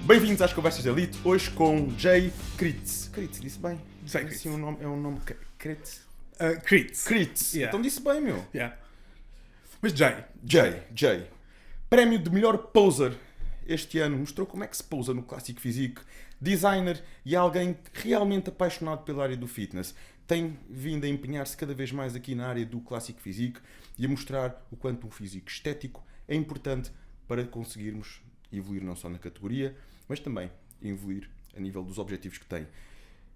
Bem-vindos às Conversas de Elite, hoje com Jay Kritz. Kritz, disse bem? Jay Kritz. Sim, é um nome Kritz. Kritz. Kritz, Yeah. então disse bem, meu. Yeah. Mas Jay. Jay. Prémio de melhor poser este ano mostrou como é que se pousa no clássico físico. Designer e alguém realmente apaixonado pela área do fitness. Tem vindo a empenhar-se cada vez mais aqui na área do clássico físico e a mostrar o quanto um físico estético é importante para conseguirmos evoluir não só na categoria, mas também evoluir a nível dos objetivos que tem.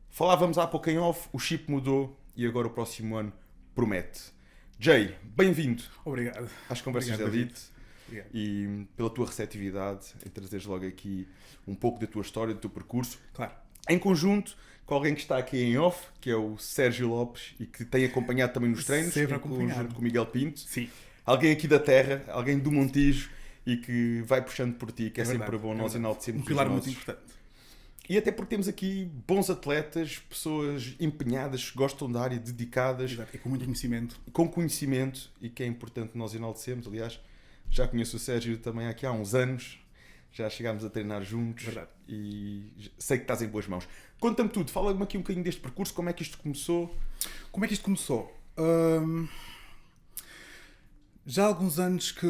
Falávamos há pouco em off, o chip mudou e agora o próximo ano promete. Jay, bem-vindo Obrigado. às Conversas Obrigado, de Elite. Obrigado. E pela tua receptividade em trazeres logo aqui um pouco da tua história, do teu percurso, Claro. em conjunto com alguém que está aqui em off, que é o Sérgio Lopes e que tem acompanhado também nos treinos, Sempre em acompanhado. conjunto com o Miguel Pinto. Sim. Alguém aqui da terra, alguém do Montijo e que vai puxando por ti, que é, verdade, sempre bom nós verdade. enaltecemos Um os pilar muito nossos. importante. E até porque temos aqui bons atletas, pessoas empenhadas, que gostam da área, dedicadas, Exato. E com muito conhecimento. com conhecimento e que é importante nós enaltecemos. Aliás, já conheço o Sérgio também aqui há uns anos, já chegámos a treinar juntos. Verdade. E sei que estás em boas mãos. Conta-me tudo, fala-me aqui um bocadinho deste percurso, como é que isto começou? Como é que isto começou? Já há alguns anos que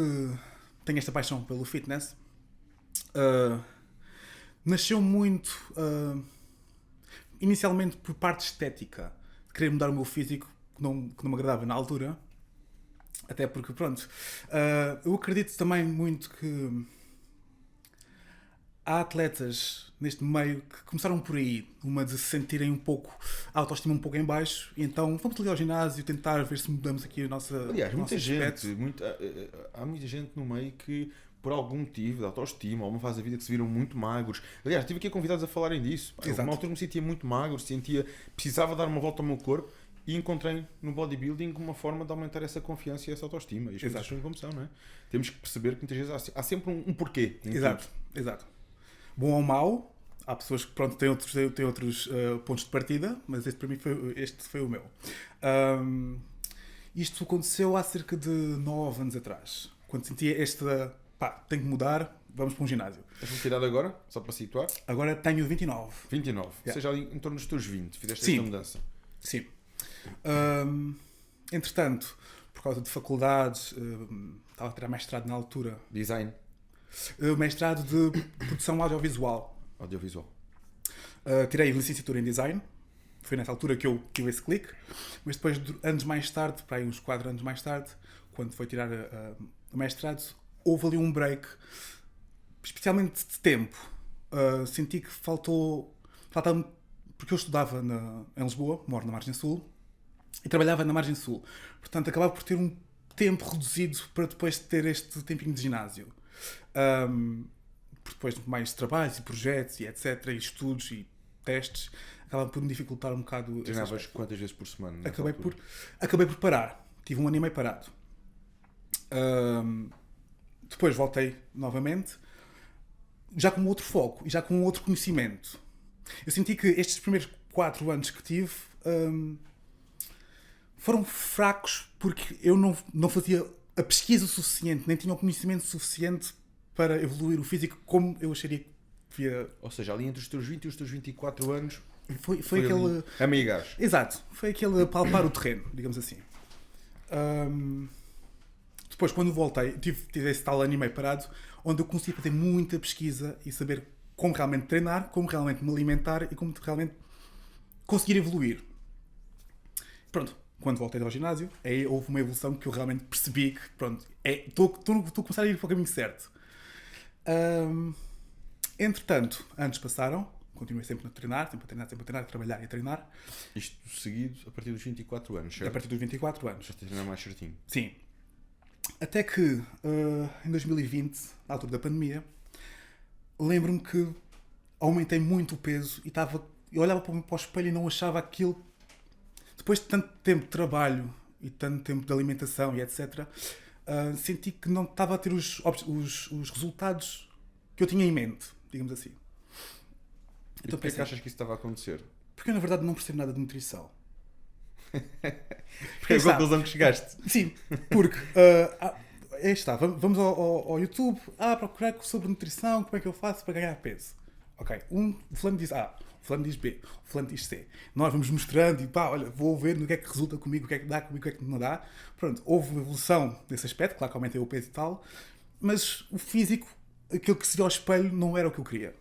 tenho esta paixão pelo fitness. Nasceu muito inicialmente por parte estética, de querer mudar o meu físico que não me agradava na altura. Até porque, pronto, eu acredito também muito que há atletas neste meio que começaram por aí, uma de se sentirem um pouco, a autoestima um pouco em baixo, e então vamos ali ao ginásio tentar ver se mudamos aqui a nossa. Aliás, o muita nosso gente, aspecto. há muita gente no meio que, por algum motivo de autoestima, ou uma fase da vida que se viram muito magros. Aliás, tive aqui convidados a falarem disso. Pá, eu, Exato. numa altura me sentia muito magro, precisava dar uma volta ao meu corpo e encontrei no bodybuilding uma forma de aumentar essa confiança e essa autoestima. E as coisas Exato. são como são, não é? Temos que perceber que muitas vezes há sempre um porquê. em Exato, tudo. exato. Bom ou mau, há pessoas que pronto, têm outros pontos de partida, mas este foi o meu. Isto aconteceu há cerca de 9 anos atrás, quando sentia esta, tenho que mudar, vamos para um ginásio. Estás retirado agora, só para situar? Agora tenho 29. 29, Yeah. ou seja, ali em torno dos teus 20, fizeste Sim. esta mudança. Sim. Entretanto, por causa de faculdades, estava a tirar mestrado na altura, Design, mestrado de produção audiovisual. audiovisual. Tirei licenciatura em design, foi nessa altura que eu tive esse clique, mas depois, anos mais tarde, para aí uns 4 anos mais tarde, quando foi tirar o mestrado, houve ali um break, especialmente de tempo. Senti que faltava-me, porque eu estudava em Lisboa, moro na Margem Sul, e trabalhava na Margem Sul. Portanto, acabava por ter um tempo reduzido para depois ter este tempinho de ginásio. Depois mais trabalhos e projetos e etc, e estudos e testes, acabava por me dificultar um bocado. esse Treinavas aspecto. quantas vezes por semana? nessa Acabei altura? por parar. Tive 1 ano e meio parado. Depois voltei novamente, já com outro foco e já com outro conhecimento. Eu senti que estes primeiros 4 anos que tive foram fracos porque eu não fazia a pesquisa suficiente, nem tinha o conhecimento suficiente para evoluir o físico como eu acharia que devia. Ou seja, ali entre os teus 20 e os teus 24 anos Foi aquele. ali, amigas. Exato, foi aquele palpar o terreno, digamos assim. Depois, quando voltei, tive esse tal ano e meio parado, onde eu consegui fazer muita pesquisa e saber como realmente treinar, como realmente me alimentar e como realmente conseguir evoluir. Pronto, quando voltei ao ginásio, aí houve uma evolução que eu realmente percebi que, pronto, estou a começar a ir para o caminho certo. Entretanto, anos passaram, continuei sempre a treinar, a trabalhar e a treinar, Isto seguido a partir dos 24 anos, a certo? partir dos 24 anos. Já te treinar mais certinho. Sim. Até que, em 2020, na altura da pandemia, lembro-me que aumentei muito o peso e eu olhava para o espelho e não achava aquilo. Depois de tanto tempo de trabalho e tanto tempo de alimentação e etc., senti que não estava a ter os resultados que eu tinha em mente, digamos assim. E porquê é que achas que isso estava a acontecer? Porque eu, na verdade, não percebo nada de nutrição. Porque é a conclusão que chegaste. Sim, porque aí está, vamos ao YouTube procurar sobre nutrição, como é que eu faço para ganhar peso. Ok, o fulano diz A, o fulano diz B, o fulano diz C. Nós vamos mostrando e pá, olha, vou ver no que é que resulta comigo, o que é que dá comigo, o que é que não dá. Pronto, houve uma evolução nesse aspecto, claro que aumentei o peso e tal, mas o físico, aquilo que se via ao espelho, não era o que eu queria.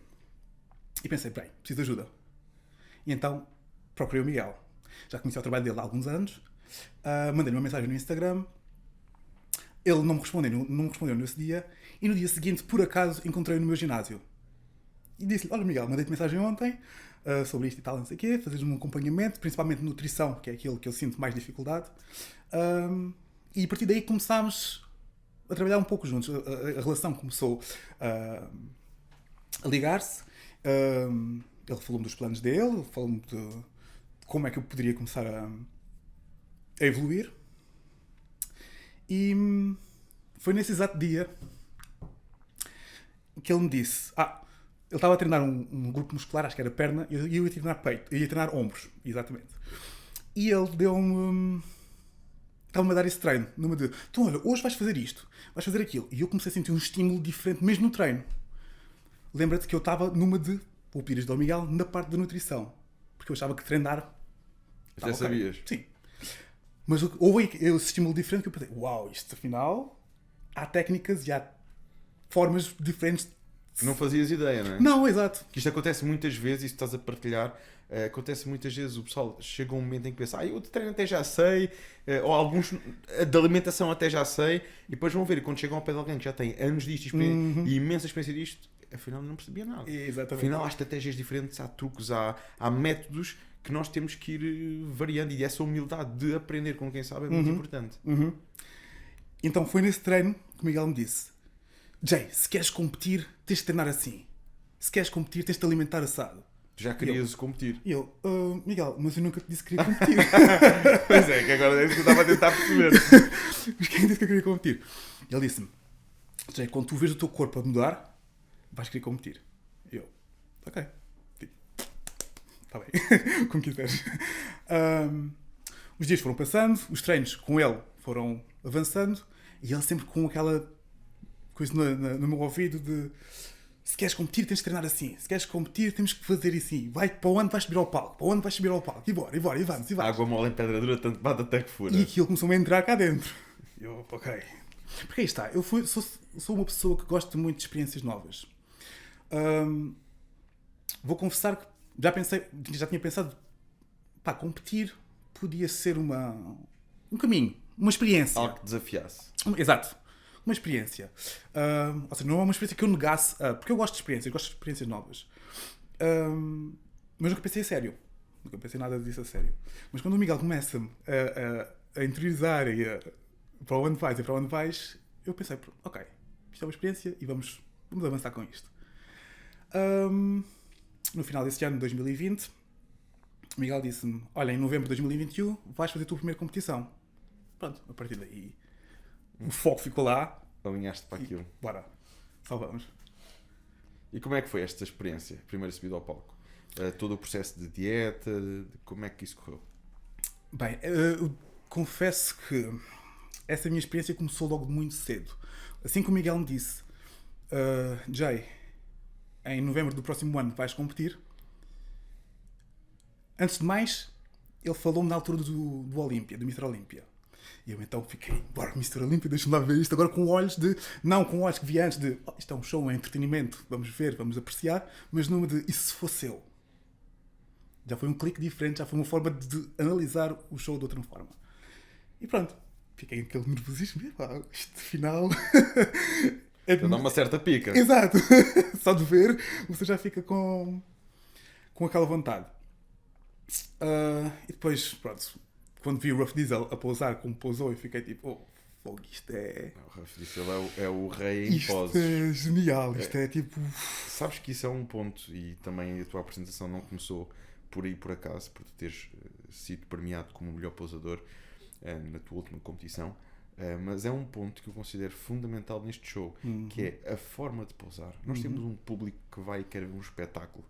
E pensei, bem, preciso de ajuda. E então procurei o Miguel. Já conhecia o trabalho dele há alguns anos, mandei-lhe uma mensagem no Instagram, ele não me respondeu nesse dia, e no dia seguinte, por acaso, encontrei-o no meu ginásio. E disse-lhe, olha Miguel, mandei-te mensagem ontem sobre isto e tal, não sei o quê, fazeres um acompanhamento, principalmente nutrição, que é aquilo que eu sinto mais dificuldade. E a partir daí começámos a trabalhar um pouco juntos. A relação começou a ligar-se. Ele falou-me dos planos dele, falou-me de como é que eu poderia começar a evoluir. E foi nesse exato dia que ele me disse... ele estava a treinar um grupo muscular, acho que era perna, e eu ia treinar peito, eu ia treinar ombros, exatamente. E ele deu-me... estava-me a dar esse treino, numa de, então olha, hoje vais fazer isto, vais fazer aquilo. E eu comecei a sentir um estímulo diferente, mesmo no treino. Lembra-te que eu estava numa de, vou pedir ajuda ao Miguel, na parte da nutrição. Porque eu achava que treinar... Até sabias? Sim. Mas houve esse estímulo diferente que eu pensei, uau, isto afinal, há técnicas e há formas diferentes. Não fazias ideia, não é? Não, exato. Que isto acontece muitas vezes, isso estás a partilhar, acontece muitas vezes, o pessoal chega um momento em que pensa, eu de treino até já sei, ou alguns de alimentação até já sei, e depois vão ver, e quando chegam ao pé de alguém que já tem anos disto e imensa experiência disto, afinal não percebia nada. Exatamente. Afinal há estratégias diferentes, há truques, há métodos que nós temos que ir variando, e essa humildade de aprender com quem sabe é muito importante. Então foi nesse treino que o Miguel me disse, Jay, se queres competir, tens de treinar assim. Se queres competir, tens de te alimentar assado. Tu já querias competir. E eu, Miguel, mas eu nunca te disse que queria competir. Pois é, que agora é isso que eu estava a tentar perceber. Mas quem disse que eu queria competir? E ele disse-me, Jay, quando tu vês o teu corpo a mudar, vais querer competir. E eu, ok. Está bem, como quiseres. Os dias foram passando, os treinos com ele foram avançando, e ele sempre com aquela coisa no meu ouvido de se queres competir tens de treinar assim, se queres competir temos que fazer assim, vai para onde vais subir ao palco, para onde vais subir ao palco, e bora, e vamos, e vamos. Água mole em pedra dura, tanto bate até que fura. E aquilo começou-me a entrar cá dentro. Eu, ok. Porque aí está, eu sou uma pessoa que gosta muito de experiências novas. Vou confessar que já tinha pensado, pá, competir podia ser um caminho, uma experiência. Algo que desafiasse. Exato. Uma experiência. Ou seja, não é uma experiência que eu negasse, porque eu gosto de experiências novas. Mas nunca pensei a sério. Nunca pensei nada disso a sério. Mas quando o Miguel começa a interiorizar para onde vais e para onde vais, eu pensei, ok, isto é uma experiência e vamos avançar com isto. No final desse ano, 2020, o Miguel disse-me, olha, em novembro de 2021 vais fazer a tua primeira competição. Pronto, a partir daí o foco ficou lá. Alinhaste para aquilo. Bora, só vamos. E como é que foi esta experiência? Primeira subida ao palco? Todo o processo de dieta, como é que isso correu? Bem, eu confesso que essa minha experiência começou logo muito cedo. Assim que o Miguel me disse, Jay, em novembro do próximo ano vais competir. Antes de mais, ele falou-me na altura do Olímpia, do Mr. Olímpia. E eu então fiquei, bora, Mr. Olímpia, deixa-me lá ver isto agora com olhos de... Não, com olhos que vi antes de... isto é um show, é um entretenimento, vamos ver, vamos apreciar. Mas numa de, e se fosse eu? Já foi um clique diferente, já foi uma forma de analisar o show de outra forma. E pronto, fiquei com aquele nervosismo. Isto, afinal... Então dá uma certa pica. Exato. Só de ver, você já fica com aquela vontade. E depois, pronto, quando vi o Rough Diesel a pousar como pousou, eu fiquei tipo, fogo, isto é... O Rough Diesel é o rei em poses. Isto é genial, isto é tipo... Sabes que isso é um ponto, e também a tua apresentação não começou por aí por acaso, por tu teres sido premiado como o melhor pousador na tua última competição. Mas é um ponto que eu considero fundamental neste show, que é a forma de pousar. Nós temos um público que vai e quer ver um espetáculo.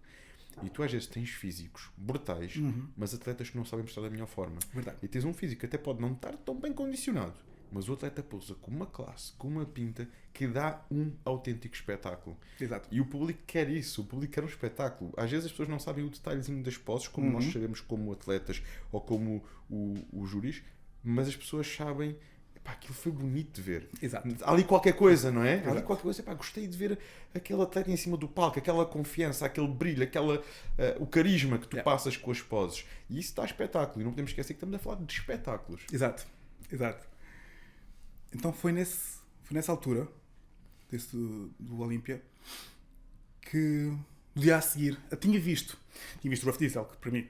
E tu às vezes tens físicos brutais, mas atletas que não sabem mostrar da melhor forma. Verdade. E tens um físico que até pode não estar tão bem condicionado, mas o atleta pousa com uma classe, com uma pinta, que dá um autêntico espetáculo. Exato. E o público quer isso, o público quer um espetáculo. Às vezes as pessoas não sabem o detalhezinho das poses, como nós sabemos como atletas ou como o júris, mas as pessoas sabem, pá, aquilo foi bonito de ver. Exato. Há ali qualquer coisa, não é? Há ali Exato. qualquer coisa, pá, gostei de ver aquele atleta em cima do palco, aquela confiança, aquele brilho, o carisma que tu passas com as poses. E isso dá espetáculo. E não podemos esquecer que estamos a falar de espetáculos. Exato. Exato. Então foi nessa altura, do Olímpia, que no dia a seguir, eu tinha visto o Rough Diesel, que para mim,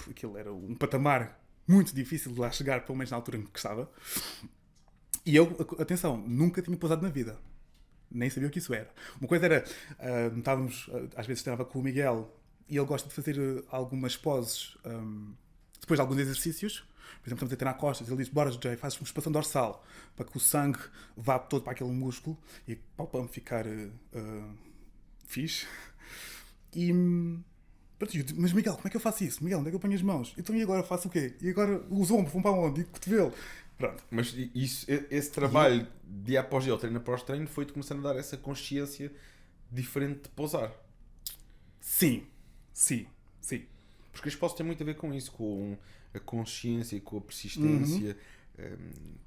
aquilo era um patamar muito difícil de lá chegar, pelo menos na altura em que estava. E eu, atenção, nunca tinha pousado na vida. Nem sabia o que isso era. Uma coisa era, às vezes estava com o Miguel, e ele gosta de fazer algumas poses depois de alguns exercícios. Por exemplo, estamos a treinar costas, ele diz, bora Jay, fazes uma expansão dorsal, para que o sangue vá todo para aquele músculo, e para ficar fixe. E... Mas Miguel, como é que eu faço isso? Miguel, onde é que eu ponho as mãos? Então e agora faço o quê? E agora os ombros vão para onde? E o cotovelo? Pronto. Mas esse trabalho dia após dia, treino após treino, foi-te começando a dar essa consciência diferente de pousar. Sim. Porque as poses têm muito a ver com isso, com a consciência e com a persistência,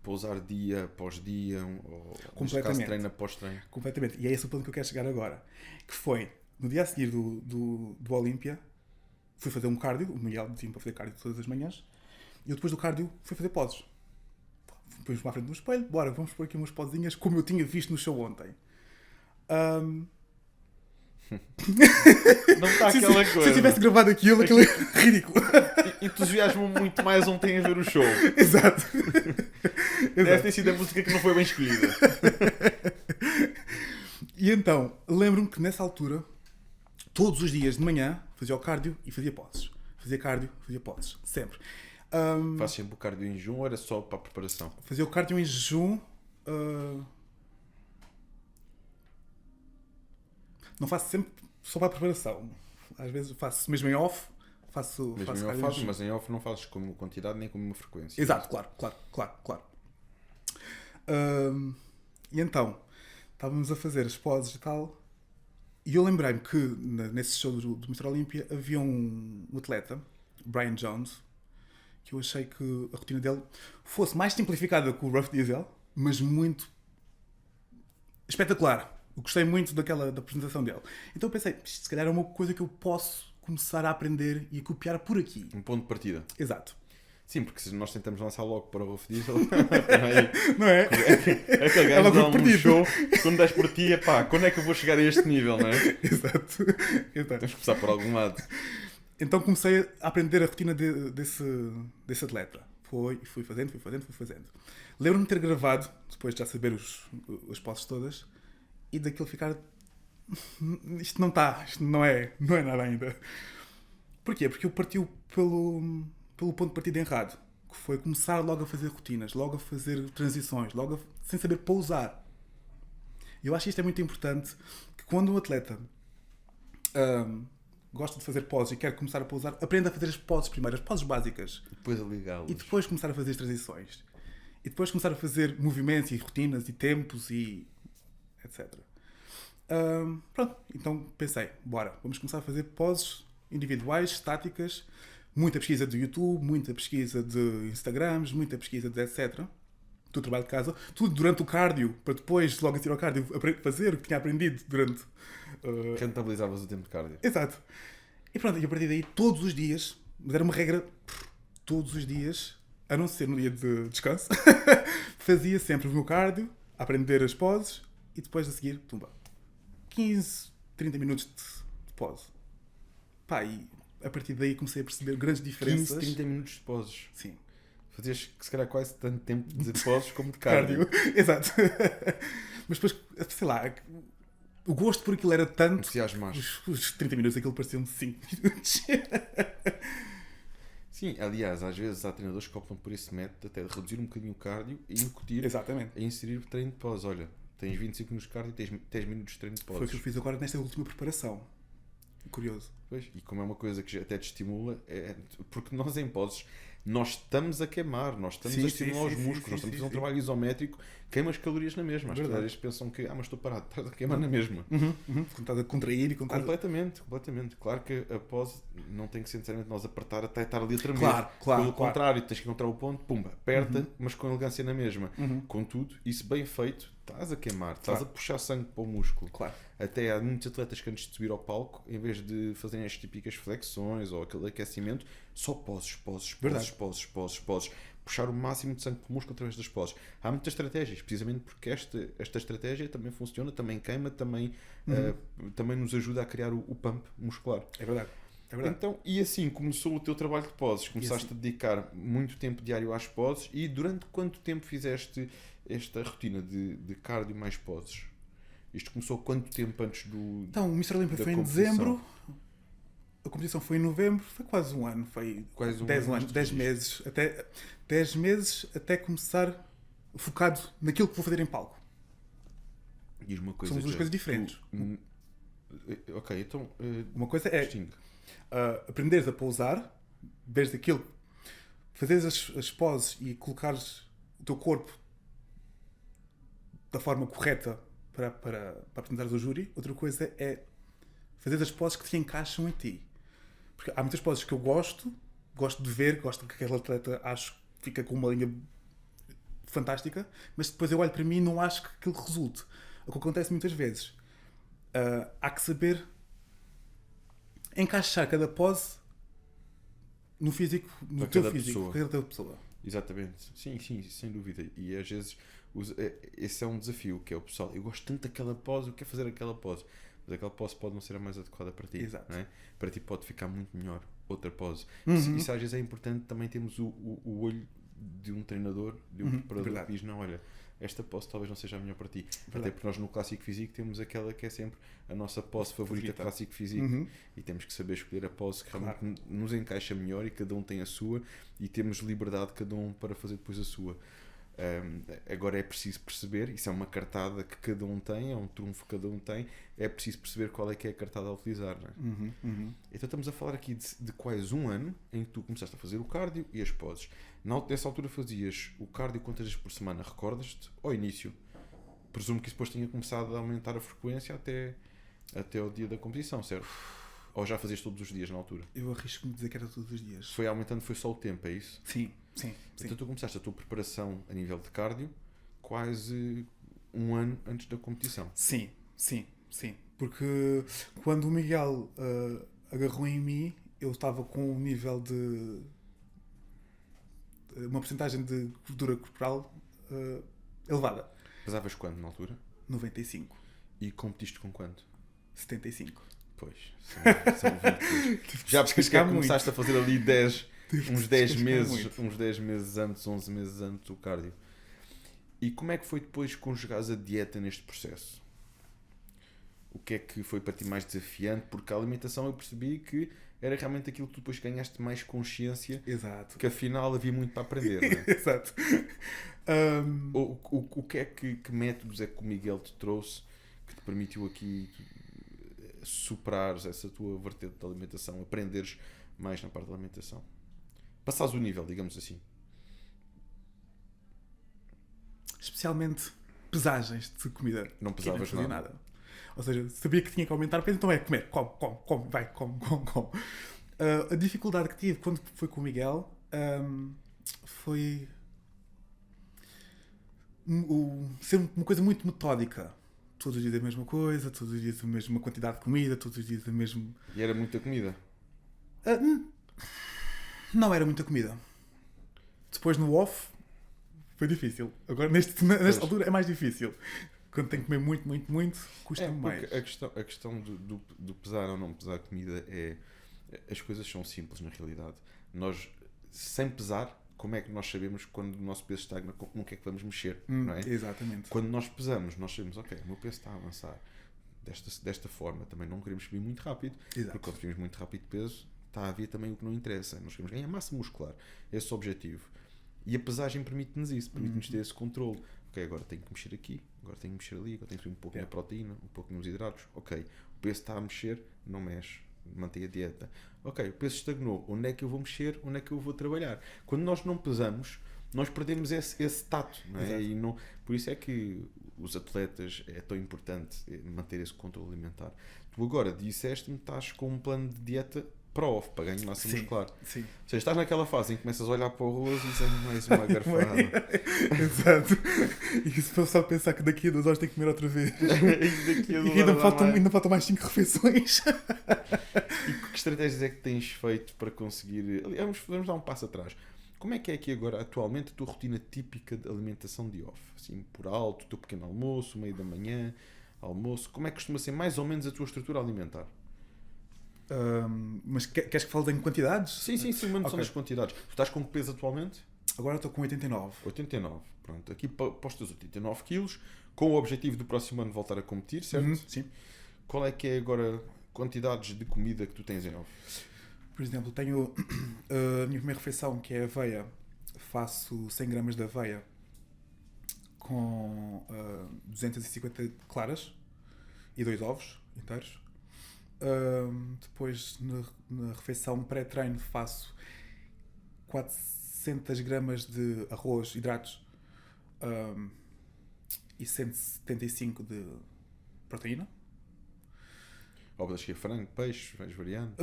pousar dia após dia, ou neste caso treino após treino. Completamente. E é esse o ponto que eu quero chegar agora. Que foi, no dia a seguir do Olímpia, fui fazer um cardio, o Miguel dizia para fazer cardio todas as manhãs, e eu depois do cardio fui fazer poses. Pus-me à frente do espelho, bora, vamos pôr aqui umas posezinhas, como eu tinha visto no show ontem. Não está aquela coisa. Se eu tivesse gravado aquilo é ridículo. Entusiasmo muito mais ontem a ver o show. Exato. Deve ter sido a música que não foi bem escolhida. E então, lembro-me que nessa altura, todos os dias de manhã, fazia o cardio e fazia poses. Fazia cardio, fazia poses. Sempre. Faz sempre o cardio em jejum ou era só para a preparação? Fazia o cardio em jejum. Não faço sempre só para a preparação. Às vezes faço mesmo em off. Faço em off fazes, mas em off não fazes com uma quantidade nem com uma frequência. Exato, claro. E então, estávamos a fazer as poses e tal. E eu lembrei-me que nesse show do Mr. Olympia havia um atleta, Brian Jones, que eu achei que a rotina dele fosse mais simplificada que o Rough Diesel, mas muito espetacular. Eu gostei muito da apresentação dele. Então eu pensei, isto se calhar é uma coisa que eu posso começar a aprender e a copiar por aqui. Um ponto de partida. Exato. Sim, porque se nós tentamos lançar logo para o Rough Diesel, não é? É aquele gajo dá um show, quando das por ti, pá, quando é que eu vou chegar a este nível, não é? Exato. Temos que começar por algum lado. Então comecei a aprender a rotina desse atleta. Fui fazendo. Lembro-me de ter gravado, depois de já saber as poses todas, e daquilo ficar... Isto não é nada ainda. Porquê? Porque eu partiu pelo ponto de partida errado, que foi começar logo a fazer rotinas, logo a fazer transições, sem saber pousar. Eu acho que isto é muito importante, que quando um atleta gosta de fazer poses e quer começar a pousar, aprenda a fazer as poses primeiro, as poses básicas. Depois a ligá-los. E depois começar a fazer as transições. E depois começar a fazer movimentos e rotinas e tempos e etc. Pronto, então pensei, bora, vamos começar a fazer poses individuais, estáticas, muita pesquisa do YouTube, muita pesquisa de Instagrams, muita pesquisa de etc. Do trabalho de casa, tudo durante o cardio, para depois, logo a seguir ao cardio, fazer o que tinha aprendido durante... Rentabilizavas o tempo de cardio. Exato. E pronto, e a partir daí, todos os dias, mas era uma regra, todos os dias, a não ser no dia de descanso, fazia sempre o meu cardio, a aprender as poses, e depois a seguir, tumba. 15, 30 minutos de pose. Pá, e a partir daí comecei a perceber grandes diferenças. 15, 30 minutos de poses. Sim. Fazias, se calhar, quase tanto tempo de poses como de cardio. Exato. Mas depois, sei lá, o gosto por aquilo era tanto... Os 30 minutos, aquilo pareciam 5 minutos. Sim, aliás, às vezes há treinadores que optam por esse método, até de reduzir um bocadinho o cardio e incutir, a inserir o treino de pose. Olha, tens 25 minutos de cardio e tens 10 minutos de treino de pose. Foi o que eu fiz agora nesta última preparação. Curioso. Pois, e como é uma coisa que até te estimula, porque nós em poses nós estamos a queimar, nós estamos a estimular os músculos, nós estamos a fazer um trabalho isométrico, queima as calorias na mesma. As calorias pensam que, mas estou parado, estás a queimar na mesma. Estás a contrair e Completamente. Claro que a pose não tem que ser necessariamente nós apertar até estar ali a tremer. Claro. Pelo contrário, tens que encontrar o ponto, pumba, aperta, mas com elegância na mesma. Contudo, isso bem feito, estás a queimar, estás a puxar sangue para o músculo. Claro. Até há muitos atletas que antes de subir ao palco, em vez de fazerem as típicas flexões ou aquele aquecimento, só poses. Puxar o máximo de sangue para o músculo através das poses. Há muitas estratégias, precisamente porque esta estratégia também funciona, também queima, também nos ajuda a criar o pump muscular. É verdade. Então, e assim começou o teu trabalho de poses? Começaste a dedicar muito tempo diário às poses e durante quanto tempo fizeste esta rotina de cardio mais poses? Isto começou quanto tempo antes do... Então, o Mr. Olympia foi em dezembro, a competição foi em novembro, foi quase um ano, foi quase 10 meses, até 10 meses até começar focado naquilo que vou fazer em palco. Diz uma coisa. São duas coisas diferentes. Ok, então... uma coisa é aprenderes a pousar, veres aquilo, fazeres as poses e colocares o teu corpo da forma correta para apresentares ao júri. Outra coisa é fazer as poses que te encaixam em ti. Porque há muitas poses que eu gosto de ver, gosto que aquele atleta acho que fica com uma linha fantástica, mas depois eu olho para mim e não acho que aquilo resulte. O que acontece muitas vezes. Há que saber encaixar cada pose no físico, no teu físico, para cada pessoa. Exatamente, sim, sem dúvida. E às vezes esse é um desafio, que é o pessoal, eu gosto tanto daquela pose, eu quero fazer aquela pose, mas aquela pose pode não ser a mais adequada para ti. Exato. Não é? Para ti pode ficar muito melhor outra pose. Isso às vezes é importante, também temos o olho de um treinador, de um preparador que diz, não, olha, esta pose talvez não seja a melhor para ti. Até porque nós no Clássico Físico temos aquela que é sempre a nossa pose favorita de Clássico Físico e temos que saber escolher a pose que realmente nos encaixa melhor e cada um tem a sua e temos liberdade cada um para fazer depois a sua. Agora é preciso perceber, isso é uma cartada que cada um tem, é um trunfo que cada um tem, é preciso perceber qual é que é a cartada a utilizar, não é? Então estamos a falar aqui de quase um ano em que tu começaste a fazer o cardio e as poses. Nessa altura fazias o cardio quantas vezes por semana? Recordas-te? Ao início? Presumo que isso depois tinha começado a aumentar a frequência até o dia da competição, certo? Ou já fazias todos os dias na altura? Eu arrisco-me dizer que era todos os dias. Foi aumentando, foi só o tempo, é isso? Sim. Então tu começaste a tua preparação a nível de cardio quase um ano antes da competição. Sim. Porque quando o Miguel agarrou em mim, eu estava com um nível de... uma porcentagem de gordura corporal elevada. Pesavas quanto na altura? 95. E competiste com quanto? 75. Pois, são 20. Já porque começaste a fazer ali 10... uns 10 meses antes, 11 meses antes do cardio. E como é que foi depois conjugares a dieta neste processo? O que é que foi para ti mais desafiante? Porque a alimentação eu percebi que era realmente aquilo que tu depois ganhaste mais consciência. Exato. Que afinal havia muito para aprender, não é? Exato. O que é que métodos é que o Miguel te trouxe que te permitiu aqui superares essa tua vertente da alimentação, aprenderes mais na parte da alimentação? Passares o nível, digamos assim. Especialmente pesagens de comida. Não pesavas nada. Ou seja, sabia que tinha que aumentar o peso, então é comer. Come. A dificuldade que tive quando foi com o Miguel foi ser uma coisa muito metódica. Todos os dias a mesma coisa, todos os dias a mesma quantidade de comida, todos os dias a mesma... E era muita comida? Não era muita comida. Depois no off foi difícil. Agora nesta altura é mais difícil. Quando tenho que comer muito, custa-me mais. A questão do pesar ou não pesar comida é... As coisas são simples na realidade. Nós, sem pesar, como é que nós sabemos quando o nosso peso estagna, no que é que vamos mexer, não é? Exatamente. Quando nós pesamos, nós sabemos, ok, o meu peso está a avançar desta forma. Também não queremos subir muito rápido. Exato. Porque quando subimos muito rápido de peso, está a haver também o que não interessa. Nós queremos ganhar massa muscular. Esse é o objetivo. E a pesagem permite-nos isso, permite-nos ter esse controle. Ok, agora tenho que mexer aqui, agora tenho que mexer ali, agora tenho que subir um pouco na proteína, um pouco nos hidratos. Ok, o peso está a mexer, não mexe. mantém a dieta. Ok, o peso estagnou. Onde é que eu vou mexer? Onde é que eu vou trabalhar? Quando nós não pesamos, nós perdemos esse tato. Não é? E não, por isso é que os atletas é tão importante manter esse controle alimentar. Tu agora disseste-me que estás com um plano de dieta para off, para ganho de massa muscular. Sim. Ou seja, estás naquela fase em que começas a olhar para o arroz e dizes mais uma garfada. Exato. E se for só pensar que daqui a 2 horas tenho que comer outra vez. E Ainda faltam mais 5 refeições. E que estratégias é que tens feito para conseguir... Vamos dar um passo atrás. Como é que é aqui agora, atualmente, a tua rotina típica de alimentação de off? Assim, por alto, o teu pequeno almoço, meio da manhã, almoço. Como é que costuma ser mais ou menos a tua estrutura alimentar? Mas queres que fale em quantidades? Sim, uma noção das quantidades. Tu estás com que peso atualmente? Agora estou com 89. 89, pronto. Aqui postas 89 quilos, com o objetivo do próximo ano voltar a competir, certo? Sim. Qual é que é agora quantidades de comida que tu tens em off? Por exemplo, tenho a minha primeira refeição, que é aveia. Faço 100 gramas de aveia com 250 claras e 2 ovos inteiros. Depois, na refeição pré-treino, faço 400 gramas de arroz, hidratos, e 175 de proteína. Obras que é frango, peixe, vais variando?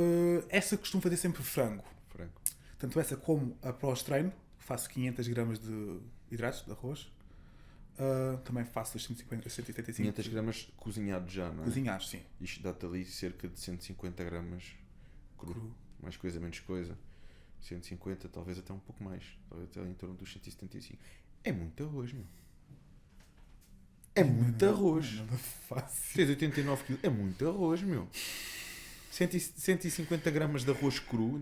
Essa costumo fazer sempre frango. Frango. Tanto essa como a pós-treino. Faço 500 gramas de hidratos, de arroz. Também faço os 175. 500 gramas cozinhado já, não é? Cozinhados, sim. Isto dá-te ali cerca de 150 gramas cru. Mais coisa, menos coisa. 150, talvez até um pouco mais. Talvez até em torno dos 175. É muito arroz, meu. É muito arroz. Nada fácil. Tens 89 kg. É muito arroz, meu. 150 gramas de arroz cru.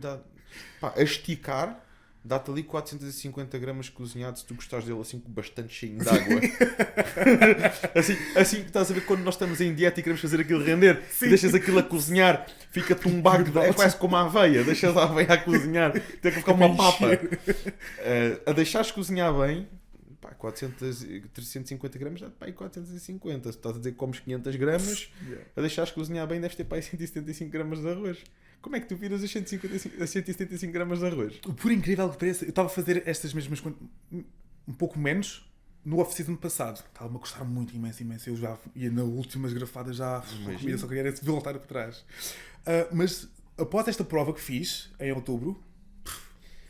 A esticar, dá-te ali 450 gramas cozinhado, se tu gostares dele assim, bastante cheio de água. assim que estás a ver quando nós estamos em dieta e queremos fazer aquilo render. E deixas aquilo a cozinhar, fica-te um bago. É quase como a aveia. Deixas a aveia a cozinhar. Tem que ficar uma papa. A deixares cozinhar bem... 350 gramas dá-te para aí 450. Se estás a dizer que comes 500 gramas, a deixares cozinhar bem, deves ter para aí 175 gramas de arroz. Como é que tu viras as 175 gramas de arroz? Por incrível que pareça, eu estava a fazer estas mesmas um pouco menos no off-season passado. Estava-me a custar muito, imenso. Eu já ia nas últimas grafadas, já comia, só queria voltar para trás. Mas após esta prova que fiz, em outubro,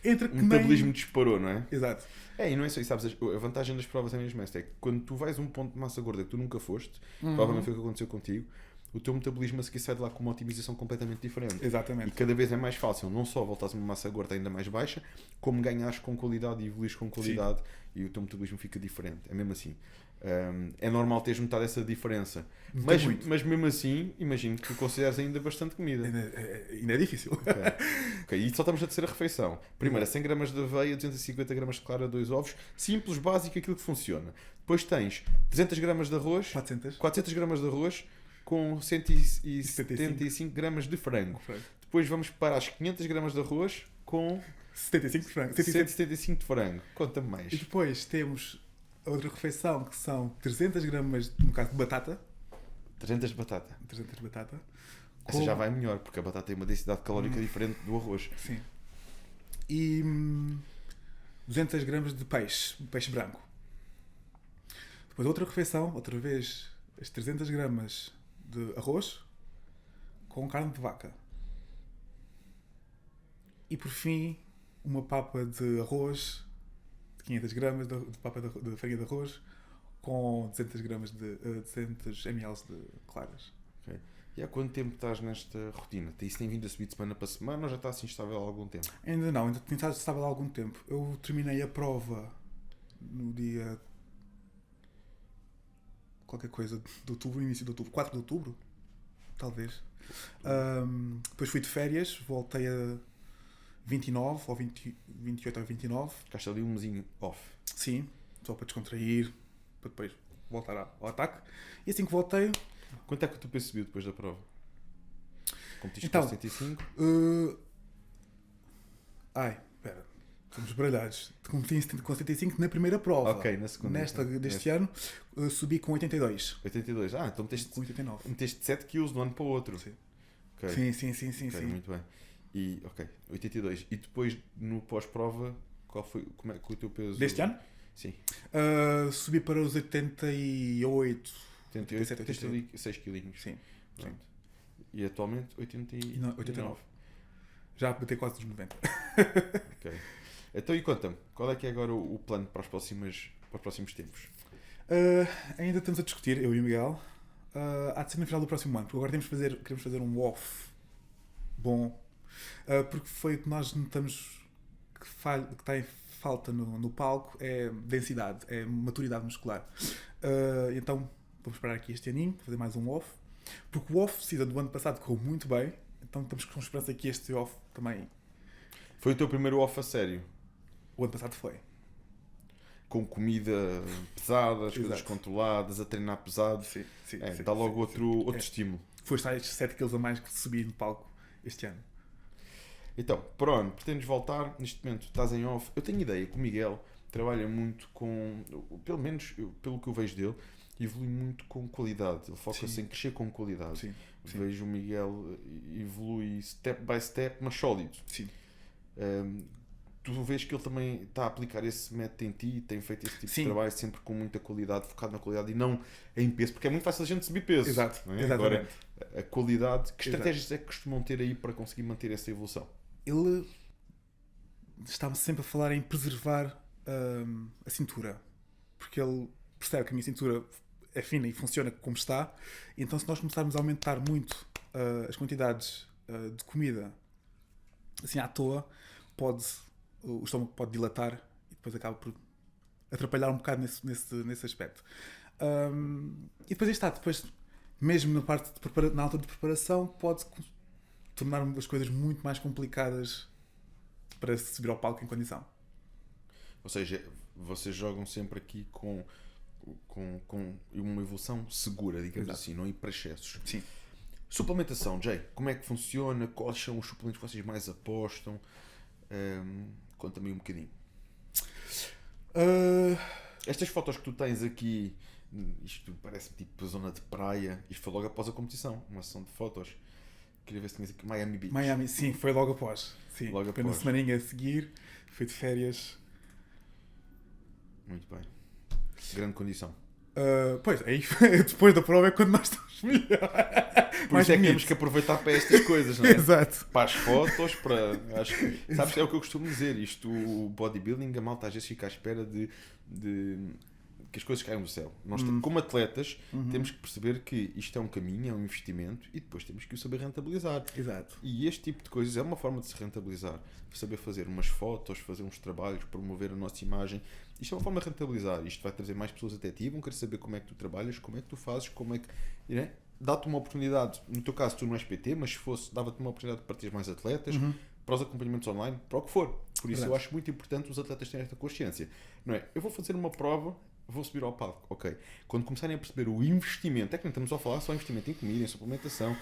entra que o metabolismo disparou, não é? Exato. E não é só isso, sabes? A vantagem das provas é mesmo esta, é que quando tu vais a um ponto de massa gorda que tu nunca foste, provavelmente foi o que aconteceu contigo, o teu metabolismo a seguir sai de lá com uma otimização completamente diferente. Exatamente. E cada vez é mais fácil, não só voltares a uma massa gorda ainda mais baixa, como ganhares com qualidade e evoluires com qualidade. Sim. E o teu metabolismo fica diferente. É mesmo assim. É normal teres notado essa diferença. Mas mesmo assim, imagino que tu consideres ainda bastante comida. Ainda é difícil. Ok. E só estamos a terceira refeição. Primeiro, 100 gramas de aveia, 250 gramas de clara, 2 ovos. Simples, básico, aquilo que funciona. Depois tens 300 gramas de arroz. 400 gramas de arroz com 175 gramas de frango. Depois vamos para as 500 gramas de arroz com 75 de frango. 175 de frango. Conta-me mais. E depois temos a outra refeição que são 300 gramas, no caso, de batata. 300 de batata. 300 de batata. Essa já vai melhor, porque a batata tem uma densidade calórica diferente do arroz. Sim. E 200 gramas de peixe branco. Depois outra refeição, outra vez, as 300 gramas de arroz com carne de vaca. E por fim, uma papa de arroz, de 500 gramas de papa de farinha de arroz, com 200 gramas de 200 ml de claras. Okay. E há quanto tempo estás nesta rotina? Isso tem vindo a subir de semana para semana ou já está assim estável há algum tempo? Ainda não, ainda tem estado estável há algum tempo. Eu terminei a prova no dia... qualquer coisa de outubro, início de outubro, 4 de outubro, talvez. Depois fui de férias, voltei a 29, ou 28 ou 29. Ficaste ali um mesinho off. Sim, só para descontrair, para depois voltar ao ataque. E assim que voltei... Quanto é que o teu peso subiu depois da prova? Competiste então, com 75? Espera, estamos baralhados. Competi com 75 na primeira prova. Ok, na segunda. Deste ano, subi com 82. 82. Então com 89. Meteste 7 kg de um ano para o outro. Sim. Ok. Sim. Muito bem. E, ok, 82. E depois, no pós-prova, como é que o teu peso... Deste ano? Sim. Subi para os 88. 88, 87, ali 6 quilinhos. Sim. Pronto. E atualmente 89. Já batei quase os 90. Ok. Então, e conta-me, qual é que é agora o plano para os próximos tempos? Ainda estamos a discutir, eu e o Miguel. Há de ser no final do próximo ano, porque agora queremos fazer um off bom. Porque foi o que nós notamos que está em falta no palco, é densidade, é maturidade muscular. Então vamos parar aqui este aninho, fazer mais um off. Porque o off-season do ano passado correu muito bem, então estamos com esperança que este off também... Foi o teu primeiro off a sério? O ano passado foi. Com comida pesada, as coisas Exato. controladas, a treinar pesado. Sim. Dá logo outro estímulo. Foi estes 7 kg a mais que subi no palco este ano. Então, para onde pretendes voltar? Neste momento estás em off. Eu tenho ideia que o Miguel trabalha muito com, pelo menos pelo que eu vejo dele, evolui muito com qualidade. Ele foca-se em crescer com qualidade. Sim. Vejo o Miguel evolui step by step, mas sólido. Sim. Tu vês que ele também está a aplicar esse método em ti, tem feito esse tipo de trabalho sempre com muita qualidade, focado na qualidade e não em peso, porque é muito fácil a gente subir peso. Exato. Não é? Exatamente. Agora, a qualidade, que estratégias é que costumam ter aí para conseguir manter essa evolução? Ele está-me sempre a falar em preservar a cintura, porque ele percebe que a minha cintura é fina e funciona como está, então se nós começarmos a aumentar muito as quantidades de comida assim à toa, o estômago pode dilatar e depois acaba por atrapalhar um bocado nesse aspecto. E depois aí está, depois, mesmo na altura de preparação, pode tornar as coisas muito mais complicadas para se subir ao palco em condição. Ou seja, vocês jogam sempre aqui com uma evolução segura, digamos assim, não ir para excessos. Sim. Suplementação, Jay, como é que funciona? Quais são os suplementos que vocês mais apostam? Conta-me um bocadinho. Estas fotos que tu tens aqui, isto parece tipo zona de praia. Isto foi logo após a competição, uma sessão de fotos. Queria ver se tinhas aqui Miami Beach. Miami, sim, foi logo após. Sim, Logo foi na após. semaninha a seguir, fui de férias. Muito bem. Grande condição. Pois, aí depois da prova é quando nós estamos melhor. Por isso é que temos que aproveitar para estas coisas, não é? Exato. Para as fotos, acho que, sabes, é o que eu costumo dizer. Isto, o bodybuilding, a malta às vezes fica à espera de que as coisas caiam do céu. Nós, como atletas, temos que perceber que isto é um caminho, é um investimento e depois temos que o saber rentabilizar. Exato. E este tipo de coisas é uma forma de se rentabilizar. Saber fazer umas fotos, fazer uns trabalhos, promover a nossa imagem. Isto é uma forma de rentabilizar. Isto vai trazer mais pessoas até ti, vão querer saber como é que tu trabalhas, como é que tu fazes, como é que... Né? Dá-te uma oportunidade. No teu caso, tu não és PT, mas se fosse, dava-te uma oportunidade para teres mais atletas, para os acompanhamentos online, para o que for. Por isso eu acho muito importante os atletas terem esta consciência. Não é? Eu vou fazer uma prova, vou subir ao palco. Ok. Quando começarem a perceber o investimento, é que não estamos a falar só investimento em comida, em suplementação,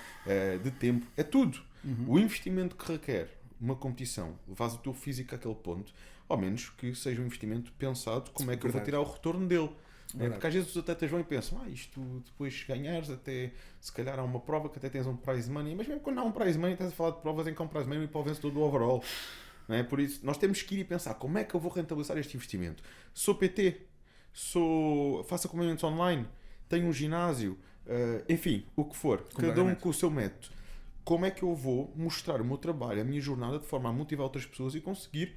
de tempo, é tudo. O investimento que requer uma competição, levas o teu físico àquele ponto, ao menos que seja um investimento pensado como é que eu vou tirar o retorno dele. Porque às vezes os atletas vão e pensam, isto depois ganhares, até se calhar há uma prova que até tens um prize money, mas mesmo quando há um prize money, estás a falar de provas em que há um prize money para o vencedor do overall. Não é? Por isso, nós temos que ir e pensar como é que eu vou rentabilizar este investimento. Sou PT, faço acompanhamentos online, tenho um ginásio, enfim, o que for, cada um com o seu método. Como é que eu vou mostrar o meu trabalho, a minha jornada, de forma a motivar outras pessoas e conseguir,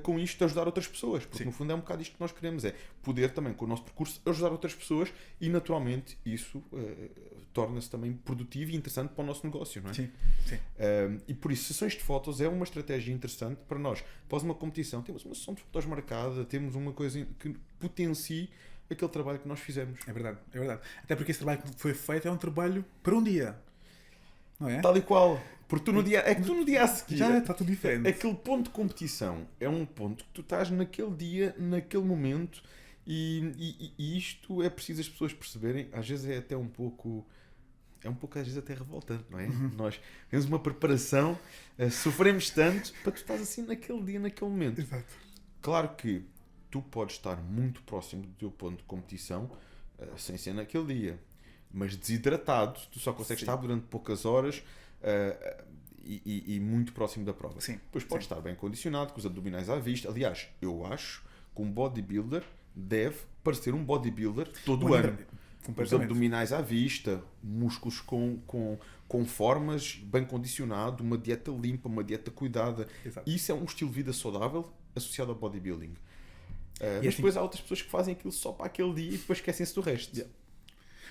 com isto, ajudar outras pessoas? Porque, no fundo, é um bocado isto que nós queremos, é poder também, com o nosso percurso, ajudar outras pessoas e, naturalmente, isso torna-se também produtivo e interessante para o nosso negócio, não é? Sim. E, por isso, sessões de fotos é uma estratégia interessante para nós. Após uma competição, temos uma sessão de fotos marcada, temos uma coisa que potencie aquele trabalho que nós fizemos. É verdade. Até porque esse trabalho que foi feito é um trabalho para um dia. Não é? Tal e qual. Porque tu no dia a seguir, já está tudo diferente. aquele ponto de competição é um ponto que tu estás naquele dia, naquele momento, e isto é preciso as pessoas perceberem. Às vezes é até um pouco às vezes até revoltante, não é? Nós temos uma preparação, sofremos tanto para tu estás assim naquele dia, naquele momento. Exato. Claro que tu podes estar muito próximo do teu ponto de competição sem ser naquele dia. Mas desidratado, tu só consegues estar durante poucas horas, e muito próximo da prova. Sim, Depois pode estar bem condicionado, com os abdominais à vista. Aliás, eu acho que um bodybuilder deve parecer um bodybuilder todo o ano. Os abdominais à vista, músculos com formas, bem condicionado, uma dieta limpa, uma dieta cuidada. Exato. Isso é um estilo de vida saudável associado ao bodybuilding. Mas assim, depois há outras pessoas que fazem aquilo só para aquele dia e depois esquecem-se do resto. Yeah.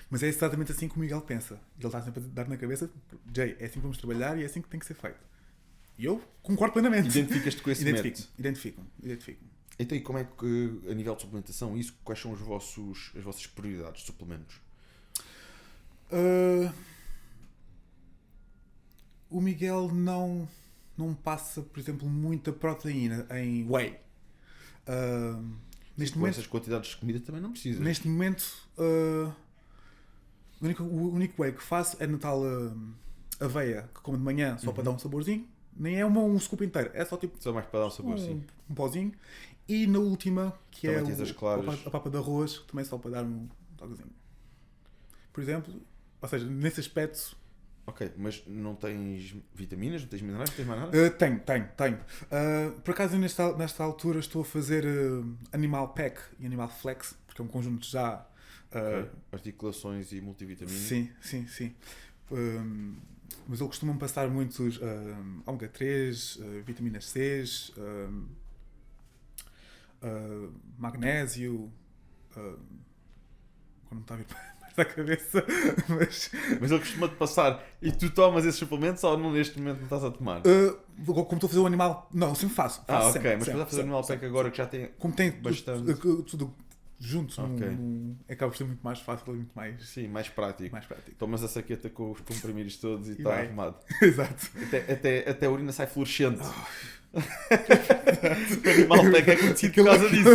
Mas é exatamente assim que o Miguel pensa. Ele está sempre a dar na cabeça, Jay, é assim que vamos trabalhar e é assim que tem que ser feito. E eu concordo plenamente. Identificas-te com esse método? Identifico. Então, e como é que, a nível de suplementação, quais são as vossas prioridades de suplementos? O Miguel não passa, por exemplo, muita proteína em whey. Neste momento, essas quantidades de comida também não precisas. Neste momento, o único whey que faço é na tal aveia que como de manhã só para dar um saborzinho. Nem é um scoop inteiro, é só tipo. Só mais para dar um saborzinho. Um pozinho. E na última, que também é a papa de arroz, também só para dar um toquezinho. Por exemplo, ou seja, nesse aspecto. Ok, mas não tens vitaminas, não tens minerais, não tens mais nada? Tenho. Por acaso, nesta altura, estou a fazer Animal Pack e Animal Flex, porque é um conjunto já. Okay. Articulações e multivitaminas. Sim. Mas ele costuma passar muitos ômega 3, vitaminas C, magnésio. Quando não está a vir mais da cabeça. Mas ele costuma-te passar e tu tomas esses suplementos ou neste momento não estás a tomar? Como estou a fazer o animal. Não, sempre faço. Ok, sempre, mas estás a fazer o animal pack agora que já tem. Como tem bastante. Tudo junto, Okay. acaba por ser muito mais fácil e muito mais. Sim, mais prático. Tomas a saqueta com os comprimidos todos e está arrumado. Exato. Até a urina sai fluorescente. O Animal Pack é conhecido por causa disso.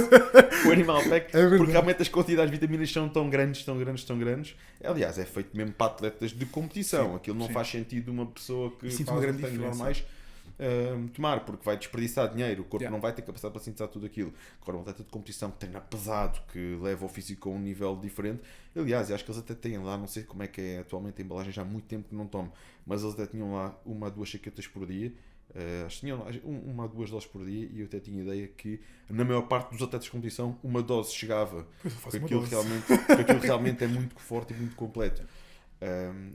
O Animal Pack, porque realmente as quantidades de vitaminas são tão grandes. Aliás, é feito mesmo para atletas de competição. Aquilo não faz sentido uma pessoa que faz uma grande treinos normais tomar, porque vai desperdiçar dinheiro. O corpo não vai ter capacidade para sintetizar tudo aquilo. Agora, um atleta de competição que treina pesado, que leva o físico a um nível diferente. Aliás, acho que eles até têm lá, não sei como é que é atualmente a embalagem, já há muito tempo que não tomo, mas eles até tinham lá 1 a 2 chaquetas por dia. Acho que tinham 1 a 2 doses por dia e eu até tinha ideia que na maior parte dos atletas de competição uma dose chegava, porque aquilo realmente é muito forte e muito completo.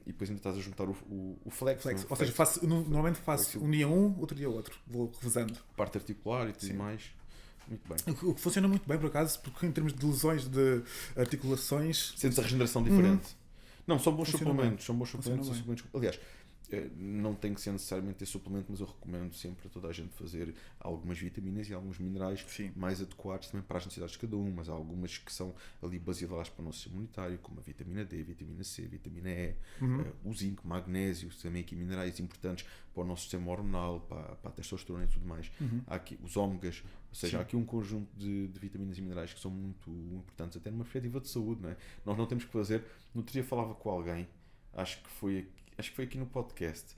E depois ainda estás a juntar o flex. Ou seja, normalmente faço um dia outro dia outro, vou revezando. Parte articular e tudo mais. Muito bem. O que funciona muito bem, por acaso, porque em termos de lesões de articulações. Sentes a regeneração diferente. Não, são bons suplementos. Aliás, não tem que ser necessariamente ter suplemento, mas eu recomendo sempre a toda a gente fazer algumas vitaminas e alguns minerais mais adequados também para as necessidades de cada um, mas há algumas que são ali basilares para o nosso sistema imunitário, como a vitamina D, vitamina C, vitamina E, o zinco, magnésio, também aqui minerais importantes para o nosso sistema hormonal, para a testosterona e tudo mais. Há aqui os ômegas, ou seja, há aqui um conjunto de vitaminas e minerais que são muito importantes, até numa perspectiva de saúde, não é? Nós não temos que fazer. No outro dia falava com alguém, acho que foi aqui no podcast,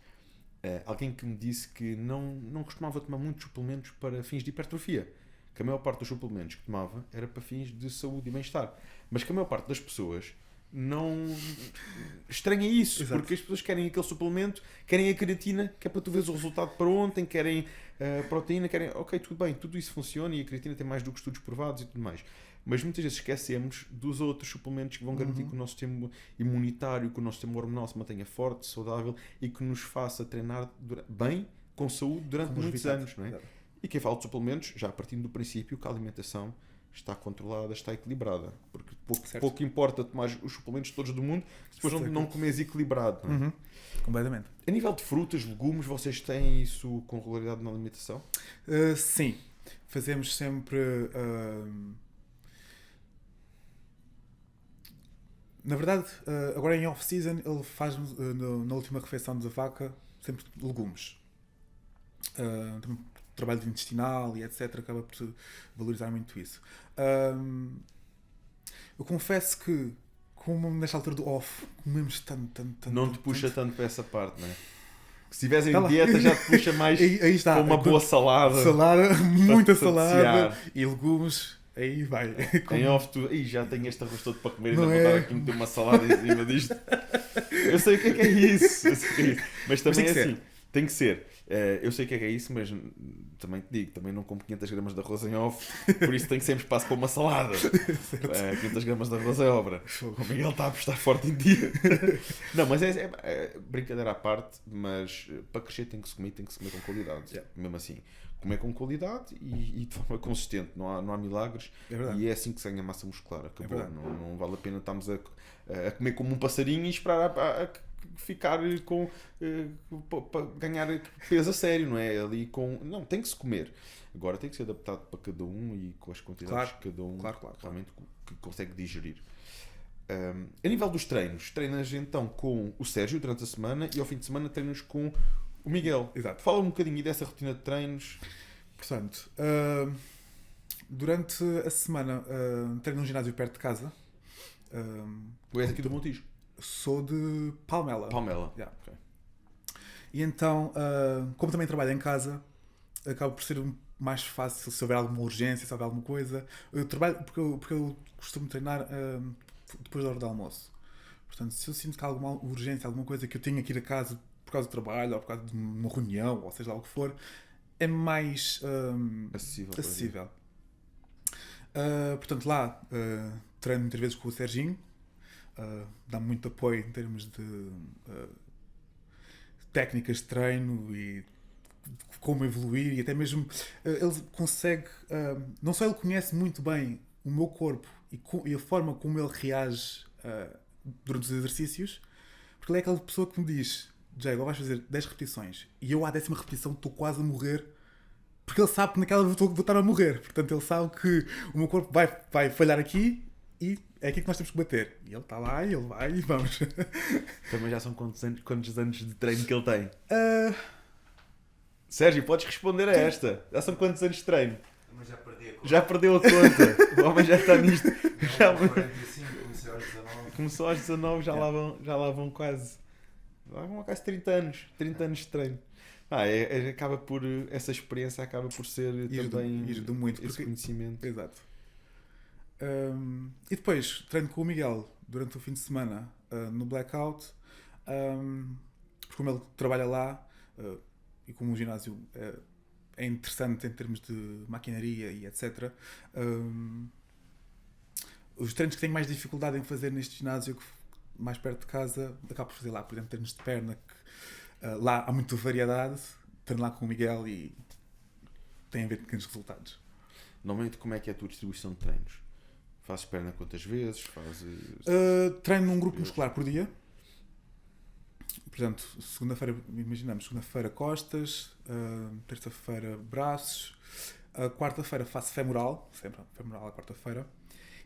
alguém que me disse que não costumava tomar muitos suplementos para fins de hipertrofia, que a maior parte dos suplementos que tomava era para fins de saúde e bem-estar, mas que a maior parte das pessoas não estranha isso. Exato. Porque as pessoas querem aquele suplemento, querem a creatina, que é para tu veres o resultado para ontem, querem a proteína, querem, ok, tudo bem, tudo isso funciona e a creatina tem mais do que estudos provados e tudo mais. Mas muitas vezes esquecemos dos outros suplementos que vão garantir que o nosso sistema imunitário, que o nosso sistema hormonal se mantenha forte, saudável e que nos faça treinar bem, com saúde, durante muitos anos. Não é? E quem fala de suplementos, já partindo do princípio que a alimentação está controlada, está equilibrada. Porque pouco importa tomar os suplementos todos do mundo se depois não comes equilibrado. Não é? Completamente. A nível de frutas, legumes, vocês têm isso com regularidade na alimentação? Sim. Fazemos sempre... Na verdade, agora em off-season, ele faz na última refeição da vaca sempre legumes. Trabalho intestinal e etc. Acaba por valorizar muito isso. Eu confesso que, como nesta altura do off, comemos tanto. Não te puxa tanto para essa parte, não é? Se estiveres em dieta, já te puxa mais aí está, com uma boa salada. Muita salada e legumes. Aí vai. Em off, já tenho este arroz todo para comer e ainda vou estar aqui meter uma salada em cima disto. Eu sei o que é isso. Eu sei o que é isso. Mas também Mas é tem que assim. Tem que ser. Eu sei o que é isso, mas também te digo, também não como 500 gramas de arroz em off, por isso tenho sempre espaço para uma salada. 500 gramas de arroz é obra. O Miguel está a apostar forte em dia. Não, mas é brincadeira à parte, mas para crescer tem que se comer com qualidade. Yeah. Mesmo assim, comer com qualidade e de forma consistente, não há milagres. É verdade. E é assim que se ganha massa muscular. Acabou. verdade. Não vale a pena estarmos a comer como um passarinho e esperar a ficar com para ganhar peso a sério, não é? Ali com não, tem que se comer. Agora tem que ser adaptado para cada um e com as quantidades que cada um realmente que consegue digerir. A nível dos treinos, treinas então com o Sérgio durante a semana e ao fim de semana treinas com o Miguel. Exato. Fala um bocadinho dessa rotina de treinos. Portanto, durante a semana treino num ginásio perto de casa. Tu és aqui do Montijo? Sou de Palmela. Yeah. Okay. E então, como também trabalho em casa, acaba por ser mais fácil se houver alguma urgência, se houver alguma coisa. Eu trabalho porque eu costumo treinar depois da hora do almoço. Portanto, se eu sinto que há alguma urgência, alguma coisa que eu tenha que ir a casa por causa do trabalho ou por causa de uma reunião, ou seja lá o que for, é mais acessível. Portanto, lá treino muitas vezes com o Serginho. Dá-me muito apoio em termos de técnicas de treino e como evoluir, e até mesmo ele consegue, não só ele conhece muito bem o meu corpo e a forma como ele reage durante os exercícios, porque ele é aquela pessoa que me diz: Jay, agora vais fazer 10 repetições e eu à 10ª repetição estou quase a morrer, porque ele sabe que naquela vou estar a morrer, portanto ele sabe que o meu corpo vai falhar aqui e é aqui que nós temos que bater. E ele está lá, e ele vai, e vamos. Também já são quantos anos de treino que ele tem? Sérgio, podes responder a esta. Já são quantos anos de treino? Mas já perdi a conta. Já perdeu a conta. O homem já está nisto. Já... 45, comecei aos 19. Começou aos 19, já lá vão quase. Já vão quase 30 anos. 30 anos de treino. Acaba por... Essa experiência acaba por ser também... Ajuda muito. Esse conhecimento. Exato. E depois treino com o Miguel durante o fim de semana no Blackout, porque como ele trabalha lá e como o ginásio é interessante em termos de maquinaria e etc. Os treinos que tenho mais dificuldade em fazer neste ginásio, mais perto de casa, acabo por fazer lá, por exemplo, treinos de perna, que lá há muita variedade. Treino lá com o Miguel e tem a ver com pequenos resultados. Normalmente, como é que é a tua distribuição de treinos? Fazes perna quantas vezes? Treino num grupo muscular por dia. Portanto, segunda-feira costas, terça-feira braços, quarta-feira faço femoral, sempre femoral à quarta-feira,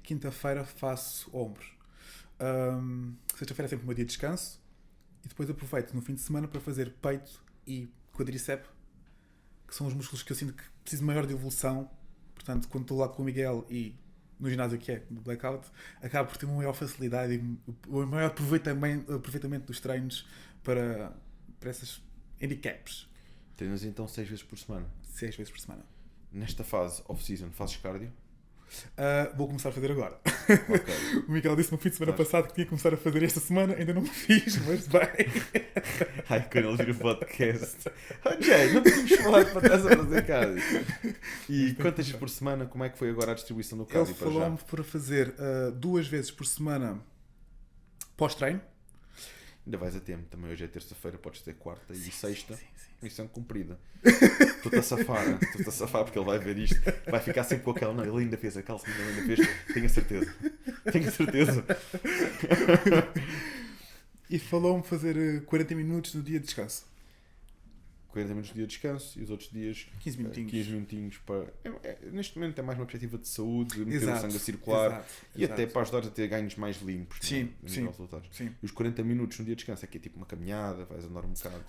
quinta-feira faço ombros, sexta-feira é sempre o meu dia de descanso e depois aproveito no fim de semana para fazer peito e quadríceps, que são os músculos que eu sinto que preciso de maior de evolução. Portanto, quando estou lá com o Miguel e no ginásio que é no Blackout, acabo por ter uma maior facilidade e um maior aproveitamento dos treinos para essas handicaps. Treinas então 6 vezes por semana? 6 vezes por semana. Nesta fase off-season fazes cardio? Vou começar a fazer agora. Okay. O Miguel disse no fim de semana passado que tinha que começar a fazer esta semana, ainda não me fiz, mas bem. Ai, quando ele vir o podcast. Jay, não tínhamos falado para estás a fazer cardio. E quantas vezes por semana, como é que foi agora a distribuição do cardio? Ele falou-me para fazer 2 vezes por semana pós-treino. Ainda vais a tempo, também hoje é terça-feira, podes ter quarta e sexta. Sim. Missão cumprida. Estou-te a safar porque ele vai ver isto, vai ficar sempre com aquela. Não, ele ainda fez aquela, ele ainda fez. Tenho a certeza. E falou-me fazer 40 minutos no dia de descanso. 40 minutos de dia de descanso e os outros dias 15 minutinhos para. Neste momento é mais uma perspectiva de saúde, meter exato, o sangue a circular e exato. até para ajudar a ter ganhos mais limpos. Sim. E os 40 minutos no dia de descanso é que é tipo uma caminhada, vais andar um bocado.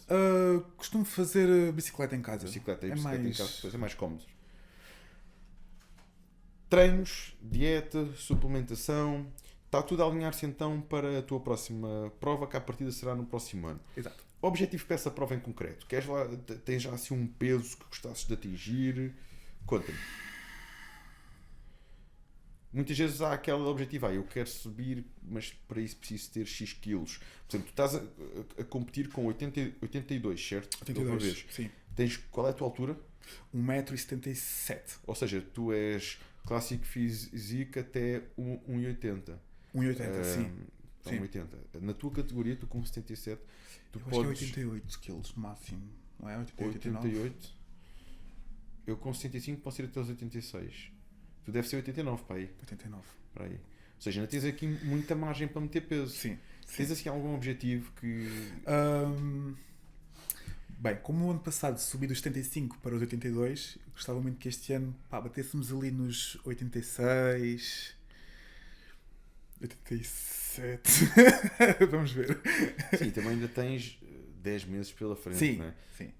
Costumo fazer bicicleta em casa. Bicicleta em casa depois é mais cómodo. Treinos, dieta, suplementação. Está tudo a alinhar-se então para a tua próxima prova, que à partida será no próximo ano. Exato. O objetivo para essa prova em concreto? Tens já assim um peso que gostasses de atingir? Conta-me. muitas vezes há aquele objetivo, eu quero subir, mas para isso preciso ter X quilos. Por exemplo, tu estás a competir com 82, certo? Da última 82, vez. sim. Qual é a tua altura? 1,77 m. Ou seja, tu és clássico físico até 1,80. 1,80 sim. Então, 1,80. Na tua categoria, tu com 77, tu Eu podes... acho que é 88 quilos no máximo. Não é? 89. 88. Eu com 65 posso ir até aos 86. Tu deve ser 89 para aí. 89. Para aí. Ou seja, ainda tens aqui muita margem para meter peso. Sim. Tens assim algum objetivo que... Bem, como no ano passado subi dos 75 para os 82, gostava muito que este ano batêssemos ali nos 86, 87. Vamos ver. Sim, também ainda tens 10 meses pela frente, Sim, não é? sim.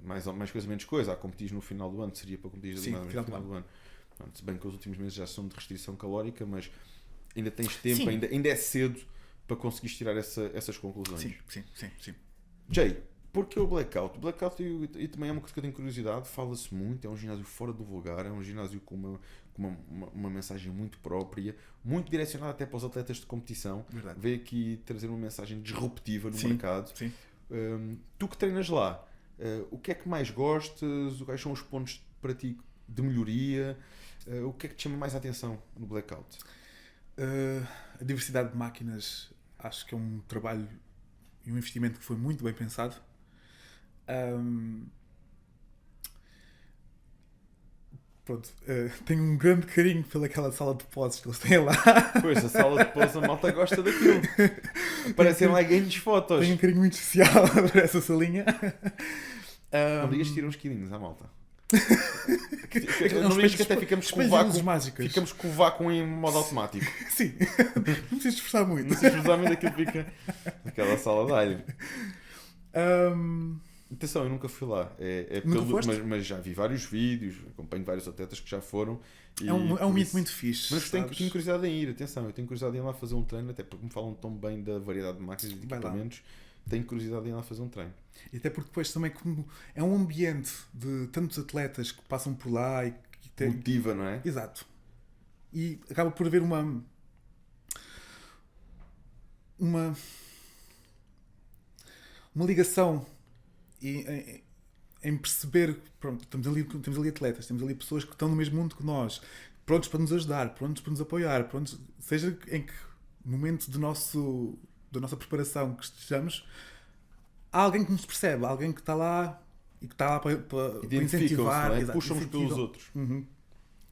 Mais coisa, menos coisa. Há competir no final do ano, seria para competir Sim, no final do ano. Pronto, se bem que os últimos meses já são de restrição calórica, mas ainda tens tempo, ainda é cedo para conseguires tirar essas conclusões. Sim. Jay, porque o Blackout? O Blackout e também é uma coisa que eu tenho curiosidade, fala-se muito, é um ginásio fora do vulgar, é um ginásio com uma mensagem muito própria, muito direcionada até para os atletas de competição. Verdade. Veio aqui trazer uma mensagem disruptiva no mercado. Sim. Tu que treinas lá, o que é que mais gostas? Quais são os pontos para ti de melhoria? O que é que te chama mais a atenção no Blackout? A diversidade de máquinas acho que é um trabalho e um investimento que foi muito bem pensado. Tenho um grande carinho pelaquela sala de poses que eles têm lá. Pois, a sala de poses, a malta gosta daquilo. Aparecem lá ganhos fotos. Tenho um carinho muito especial para essa salinha. Não digas que tiram uns quilinhos à malta. Não Não digas que até ficamos com o vácuo. mágicas. Ficamos com o vácuo em modo automático. Sim, não preciso esforçar muito. Não se precisamente aquilo fica naquela sala de alho. Atenção, eu nunca fui lá. Mas já vi vários vídeos, acompanho vários atletas que já foram. É um mito muito fixe. Mas tenho curiosidade em ir, atenção, eu tenho curiosidade em ir lá fazer um treino, até porque me falam tão bem da variedade de máquinas e de equipamentos. Tenho curiosidade em ir lá fazer um treino. E até porque depois também como é um ambiente de tantos atletas que passam por lá e que tem... Motiva, não é? Exato. E acaba por haver uma ligação em perceber, pronto, temos ali atletas, temos ali pessoas que estão no mesmo mundo que nós, prontos para nos ajudar, prontos para nos apoiar, prontos, seja em que momento da nossa preparação que estejamos, há alguém que nos percebe, alguém que está lá e que está lá para incentivar, não é? Puxam-nos pelos outros. Uhum.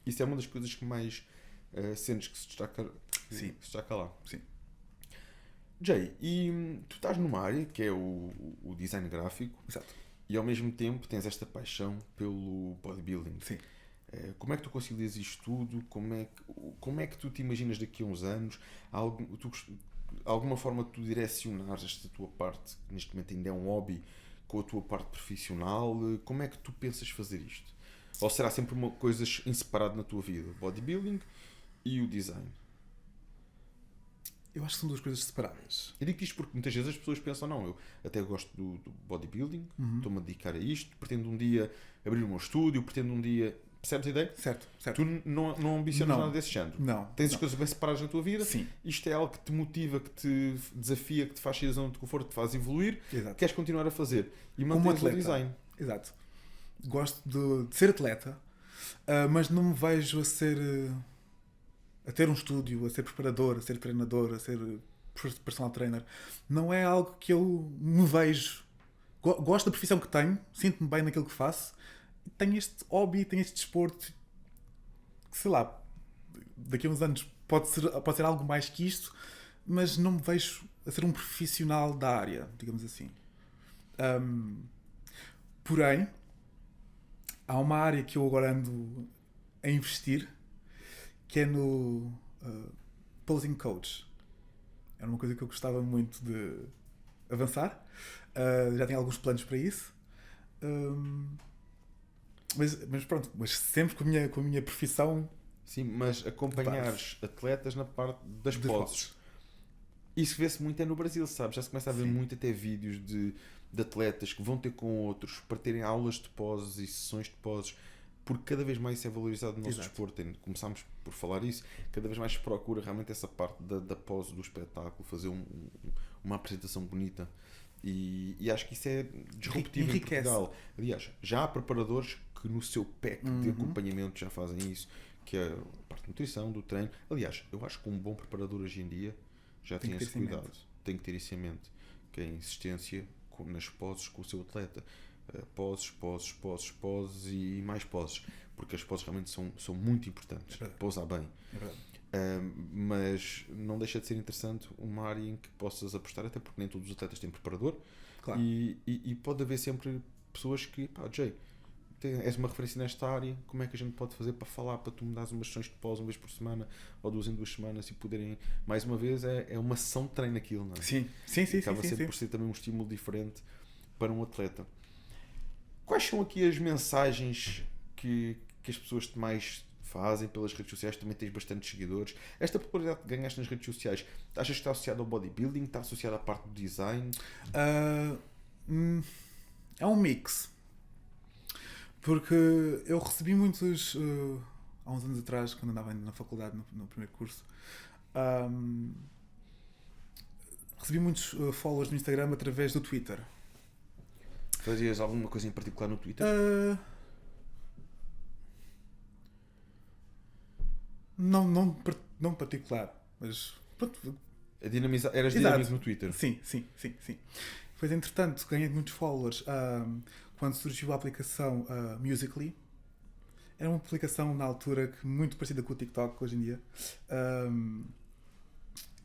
Isso é uma das coisas que mais sentes que se destaca lá. Sim. Jay, e tu estás numa área que é o design gráfico. Exato. E ao mesmo tempo tens esta paixão pelo bodybuilding. Sim. Como é que tu concilias isto tudo? Como é que tu te imaginas daqui a uns anos? Alguma forma de tu direcionares esta tua parte, que neste momento ainda é um hobby, com a tua parte profissional? Como é que tu pensas fazer isto? Ou será sempre coisas em separado na tua vida? O bodybuilding e o design? Eu acho que são duas coisas separadas. Eu digo isto porque muitas vezes as pessoas pensam, não, eu até gosto do bodybuilding, estou-me a dedicar a isto, pretendo um dia abrir o meu estúdio, pretendo um dia... Percebes a ideia? Certo. Tu não ambicionas nada desse género. Não. Tens as coisas bem separadas na tua vida. Sim. Isto é algo que te motiva, que te desafia, que te faz sair da zona de conforto, que te faz evoluir. Exato. Queres continuar a fazer. E Como mantens o atleta. design. Exato. Gosto de ser atleta, mas não me vejo a ter um estúdio, a ser preparador, a ser treinador, a ser personal trainer. Não é algo que eu me vejo. Gosto da profissão que tenho, sinto-me bem naquilo que faço. Tenho este hobby, tenho este desporto que, sei lá, daqui a uns anos pode ser algo mais que isto, mas não me vejo a ser um profissional da área, digamos assim. Porém, há uma área que eu agora ando a investir, que é no posing coach. Era uma coisa que eu gostava muito de avançar. Já tenho alguns planos para isso. Mas pronto, mas sempre com a minha profissão. Sim, mas acompanhares atletas na parte das poses. Isso vê-se muito no Brasil, sabes? Já se começa a ver muito até vídeos de atletas que vão ter com outros para terem aulas de poses e sessões de poses porque cada vez mais isso é valorizado no nosso Exato. desporto. Começámos por falar isso, cada vez mais se procura realmente essa parte da pose do espetáculo, fazer uma apresentação bonita. E acho que isso é disruptivo em Enriquece. Portugal. Aliás, já há preparadores que no seu pack de acompanhamento já fazem isso, que é a parte de nutrição, do treino. Aliás, eu acho que um bom preparador hoje em dia já tem Tem que ter esse isso em cuidado. Tem que ter isso em mente, que é a insistência nas poses com o seu atleta. Poses e mais poses, porque as poses realmente são muito importantes. É verdade. Pousar bem. É verdade. Mas não deixa de ser interessante uma área em que possas apostar, até porque nem todos os atletas têm preparador. Claro. E pode haver sempre pessoas que, Jay, és uma referência nesta área, como é que a gente pode fazer para falar, para tu me dares umas sessões de pós uma vez por semana ou 2 em 2 semanas e poderem, mais uma vez, é uma sessão de treino aquilo, não é? Sim. Acaba sempre por ser também um estímulo diferente para um atleta. Quais são aqui as mensagens que as pessoas te mais fazem pelas redes sociais? Também tens bastantes seguidores. Esta popularidade que ganhaste nas redes sociais, achas que está associada ao bodybuilding? Está associada à parte do design? É um mix. Porque eu recebi muitos... há uns anos atrás, quando andava ainda na faculdade, no primeiro curso, recebi muitos followers no Instagram através do Twitter. Fazias alguma coisa em particular no Twitter? Não particular, mas pronto. Eras Exato. dinâmico no Twitter? Sim. Depois, entretanto, ganhei muitos followers quando surgiu a aplicação Musical.ly. Era uma aplicação na altura muito parecida com o TikTok hoje em dia.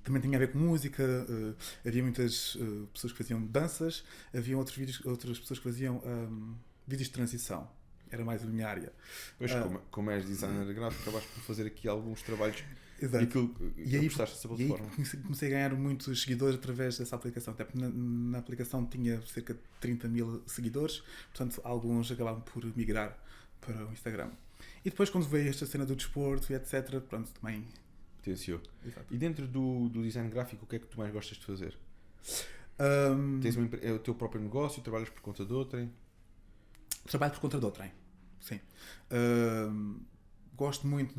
Também tinha a ver com música, havia muitas pessoas que faziam danças, havia outras pessoas que faziam vídeos de transição. Era mais a minha área. Pois, como és designer gráfico, acabaste por fazer aqui alguns trabalhos. Exato. E aí gostaste dessa plataforma? Comecei a ganhar muitos seguidores através dessa aplicação. Até porque na aplicação tinha cerca de 30 mil seguidores, portanto alguns acabavam por migrar para o Instagram. E depois, quando veio esta cena do desporto e etc., pronto, também... Potenciou. Exato. E dentro do design gráfico, o que é que tu mais gostas de fazer? Tens é o teu próprio negócio? Trabalhas por conta de outrem? Trabalho por conta de outrem, sim. Gosto muito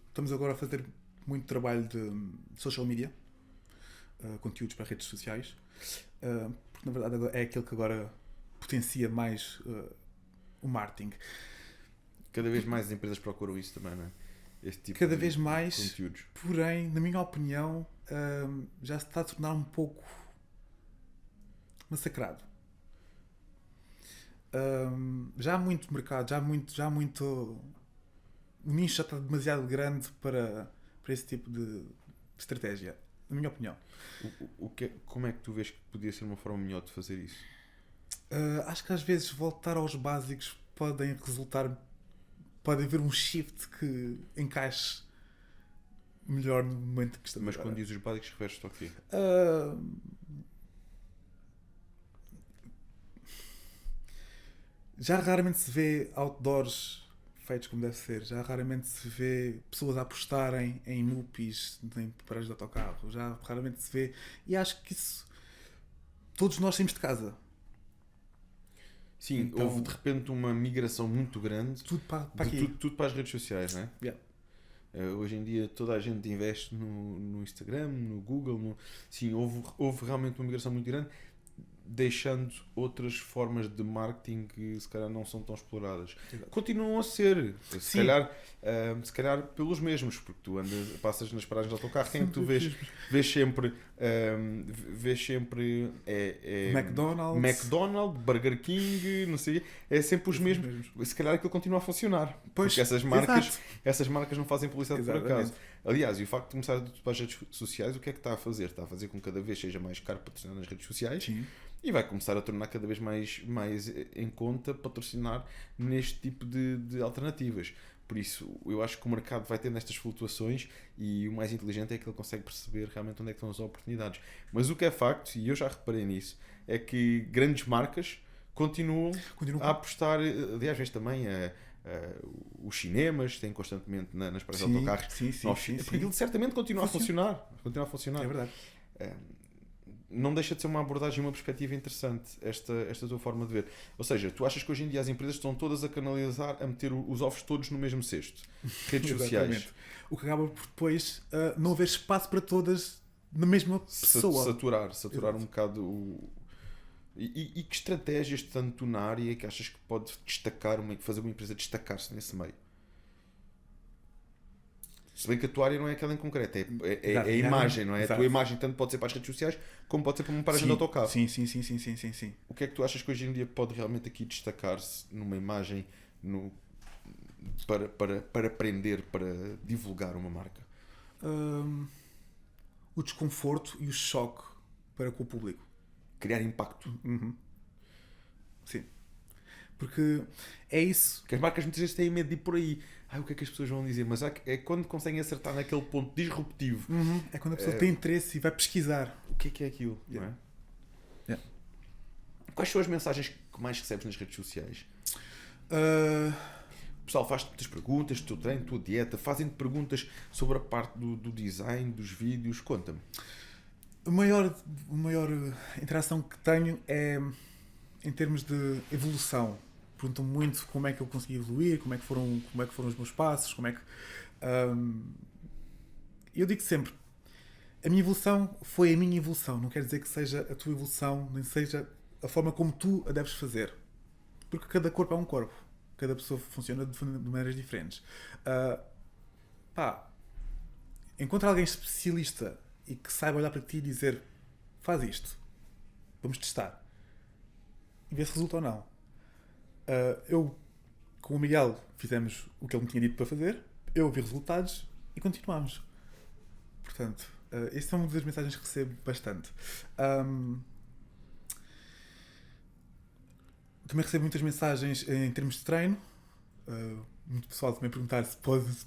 estamos agora a fazer muito trabalho de social media, conteúdos para redes sociais, porque na verdade é aquilo que agora potencia mais o marketing. Cada vez mais as empresas procuram isso também, não é? Este tipo Cada de vez mais, conteúdos. porém, na minha opinião, já se está a tornar um pouco massacrado. Já há muito mercado, já muito o nicho já está demasiado grande para esse tipo de estratégia, na minha opinião. Como é que tu vês que podia ser uma forma melhor de fazer isso? Acho que às vezes voltar aos básicos pode haver um shift que encaixe melhor no momento que estamos. Mas agora. quando dizes os básicos, referes-te ao quê? Já raramente se vê outdoors feitos como deve ser. Já raramente se vê pessoas a apostarem em MUPIs, em paragens de autocarro. Já raramente se vê. E acho que isso... Todos nós saímos de casa. Sim, Então, houve de repente uma migração muito grande tudo para de aqui. tudo para as redes sociais, não é? Yeah. Hoje em dia toda a gente investe no Instagram, no Google. Sim, houve realmente uma migração muito grande, deixando outras formas de marketing que se calhar não são tão exploradas. Exato. Continuam a ser, se Sim. calhar pelos mesmos, porque tu passas nas paragens de autocarro, quem é que tu vês sempre McDonald's, Burger King, não sei, é sempre os mesmos. Se calhar aquilo continua a funcionar, Pois, porque essas marcas não fazem publicidade por Exatamente. acaso. Aliás, e o facto de começar para as redes sociais, o que é que está a fazer? Está a fazer com que cada vez seja mais caro patrocinar nas redes sociais. Sim. E vai começar a tornar cada vez mais em conta patrocinar neste tipo de alternativas. Por isso, eu acho que o mercado vai tendo estas flutuações e o mais inteligente é que ele consegue perceber realmente onde é que estão as oportunidades. Mas o que é facto, e eu já reparei nisso, é que grandes marcas continuam a apostar. Aliás, vês também os cinemas têm constantemente nas paradas de autocarros. Sim. Porque aquilo certamente continua a funcionar. Continua a funcionar. É verdade. não deixa de ser uma abordagem e uma perspectiva interessante esta tua forma de ver. Ou seja, tu achas que hoje em dia as empresas estão todas a canalizar, a meter os ovos todos no mesmo cesto? Redes sociais. Exatamente. O que acaba por depois não haver espaço para todas na mesma pessoa. Saturar Exato. um bocado o... E que estratégias, tanto na área, que achas que pode destacar, fazer uma empresa destacar-se nesse meio? Se bem que a tua área não é aquela em concreto, é Exato. a imagem, não é? Exato. A tua imagem tanto pode ser para as redes sociais, como pode ser para uma paragem de autocarro. Sim. O que é que tu achas que hoje em dia pode realmente aqui destacar-se numa imagem para aprender, para divulgar uma marca? O desconforto e o choque para com o público. Criar impacto. Sim. Porque é isso. Porque as marcas muitas vezes têm medo de ir por aí. O que é que as pessoas vão dizer? Mas é quando conseguem acertar naquele ponto disruptivo. É quando a pessoa tem interesse e vai pesquisar. O que é aquilo? Yeah. Não é? Yeah. Quais são as mensagens que mais recebes nas redes sociais? O pessoal faz-te muitas perguntas, do teu treino, da tua dieta, fazem-te perguntas sobre a parte do design, dos vídeos. Conta-me. A maior interação que tenho é em termos de evolução. Perguntam muito como é que eu consegui evoluir, como é que foram os meus passos, como é que... Eu digo sempre, a minha evolução foi a minha evolução. Não quer dizer que seja a tua evolução, nem seja a forma como tu a deves fazer. Porque cada corpo é um corpo. Cada pessoa funciona de maneiras diferentes. Encontra alguém especialista e que saiba olhar para ti e dizer: faz isto, vamos testar e ver se resulta ou não. Eu com o Miguel fizemos o que ele me tinha dito para fazer, eu vi resultados e continuamos. Portanto, esta é uma das mensagens que recebo bastante. Também recebo muitas mensagens em termos de treino. Muito pessoal também perguntar se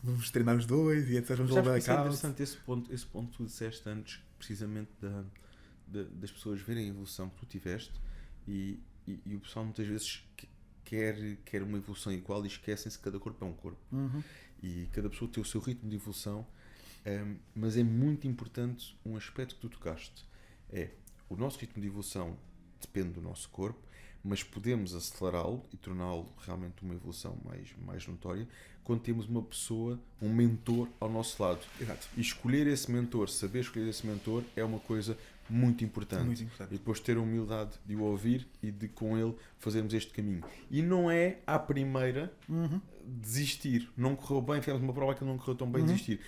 vamos treinar os dois e etc. Vamos levar a É cabo. interessante esse ponto que tu disseste antes, precisamente das pessoas verem a evolução que tu tiveste e o pessoal muitas vezes quer uma evolução igual e esquecem-se que cada corpo é um corpo. E cada pessoa tem o seu ritmo de evolução, mas é muito importante um aspecto que tu tocaste. O nosso ritmo de evolução depende do nosso corpo, mas podemos acelerá-lo e torná-lo realmente uma evolução mais notória quando temos uma pessoa, um mentor ao nosso lado. Exato. E escolher esse mentor, saber escolher esse mentor é uma coisa muito importante. Muito importante. E depois ter a humildade de o ouvir e de com ele fazermos este caminho. E não é à primeira desistir. Não correu bem, fizemos uma prova que não correu tão bem, desistir.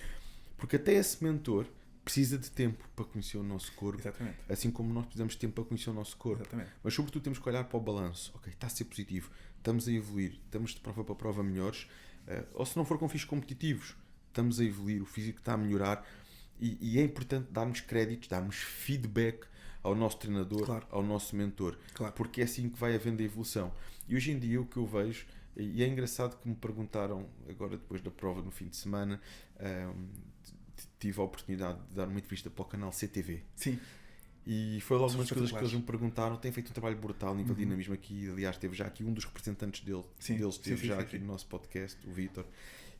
Porque até esse mentor precisa de tempo para conhecer o nosso corpo. Exatamente. Assim como nós precisamos de tempo para conhecer o nosso corpo. Exatamente. Mas sobretudo temos que olhar para o balanço. Ok, está a ser positivo, estamos a evoluir, estamos de prova para prova melhores, ou se não for com fins competitivos, estamos a evoluir, o físico está a melhorar e é importante darmos créditos, darmos feedback ao nosso treinador, Claro. ao nosso mentor, Claro. porque é assim que vai havendo a evolução. E hoje em dia o que eu vejo, e é engraçado que me perguntaram agora depois da prova no fim de semana, tive a oportunidade de dar uma entrevista para o canal CTV. Sim. E foi logo uma das coisas que Espetaculares. eles me perguntaram. Tem feito um trabalho brutal a nível de dinamismo aqui. Aliás, teve já aqui um dos representantes deles esteve já aqui no nosso podcast, o Vítor.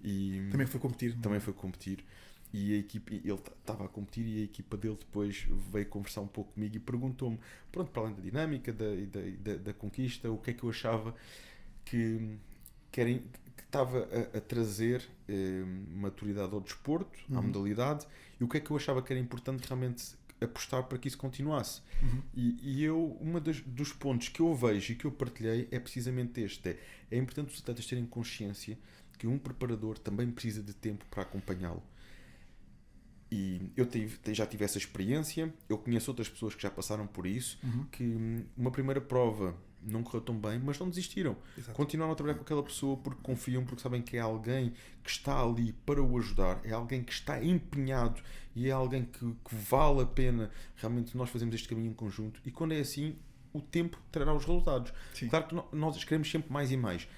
E Também foi competir. também foi competir. E a equipe, ele estava a competir e a equipa dele depois veio conversar um pouco comigo e perguntou-me, pronto, para além da dinâmica, da conquista, o que é que eu achava que estava a trazer maturidade ao desporto, à modalidade, e o que é que eu achava que era importante realmente apostar para que isso continuasse. E eu, dos pontos que eu vejo e que eu partilhei é precisamente este. É importante os atletas terem consciência que um preparador também precisa de tempo para acompanhá-lo. E eu já tive essa experiência, eu conheço outras pessoas que já passaram por isso, que uma primeira prova não correu tão bem, mas não desistiram. Exato. Continuaram a trabalhar com aquela pessoa porque confiam, porque sabem que é alguém que está ali para o ajudar, é alguém que está empenhado e é alguém que vale a pena realmente nós fazermos este caminho em conjunto. E quando é assim, o tempo trará os resultados. Sim. Claro que nós queremos sempre mais e mais.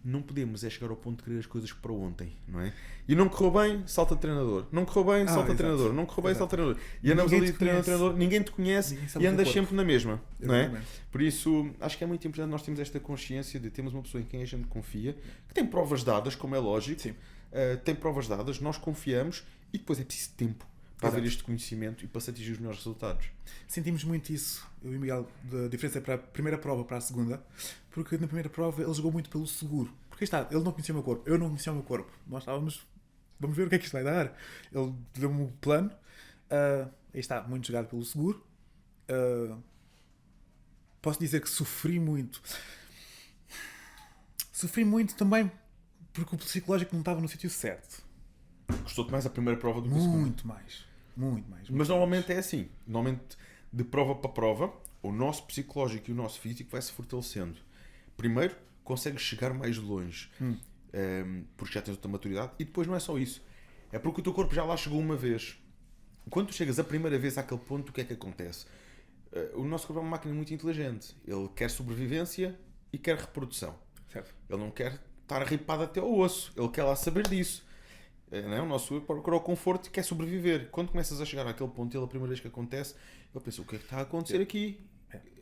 Não podemos chegar ao ponto de querer as coisas para ontem, não é? E não correu bem, salta treinador. Não correu bem, salta exato. treinador. Não correu bem, Exato. salta treinador. E andamos Ninguém ali te treinador, conhece. treinador, ninguém te conhece Ninguém sabe e o teu andas corpo. sempre na mesma, não é? Exatamente. Por isso, acho que é muito importante nós termos esta consciência de termos uma pessoa em quem a gente confia, que tem provas dadas, como é lógico, Sim. tem provas dadas, nós confiamos e depois é preciso tempo para haver Exato. este conhecimento e para se atingir os melhores resultados. Sentimos muito isso, eu e o Miguel, da diferença para a primeira prova para a segunda, porque na primeira prova ele jogou muito pelo seguro. Porque aí está, ele não conhecia o meu corpo, eu não conhecia o meu corpo. Nós estávamos, vamos ver o que é que isto vai dar. Ele deu-me o plano, aí está, muito jogado pelo seguro. Posso dizer que sofri muito. Sofri muito também porque o psicológico não estava no sítio certo. Gostou-te mais a primeira prova do que a segunda? Muito mais. Muito mais. Mas normalmente é assim. Normalmente, de prova para prova, o nosso psicológico e o nosso físico vai se fortalecendo. Primeiro, consegues chegar mais longe, porque já tens outra maturidade. E depois não é só isso. É porque o teu corpo já lá chegou uma vez. Quando tu chegas a primeira vez àquele ponto, o que é que acontece? O nosso corpo é uma máquina muito inteligente. Ele quer sobrevivência e quer reprodução. Certo. Ele não quer estar ripado até ao osso. Ele quer lá saber disso. Não é? O nosso corpo procura o conforto e quer sobreviver. Quando começas a chegar àquele ponto, ele, a primeira vez que acontece, ele pensa, o que é que está a acontecer aqui?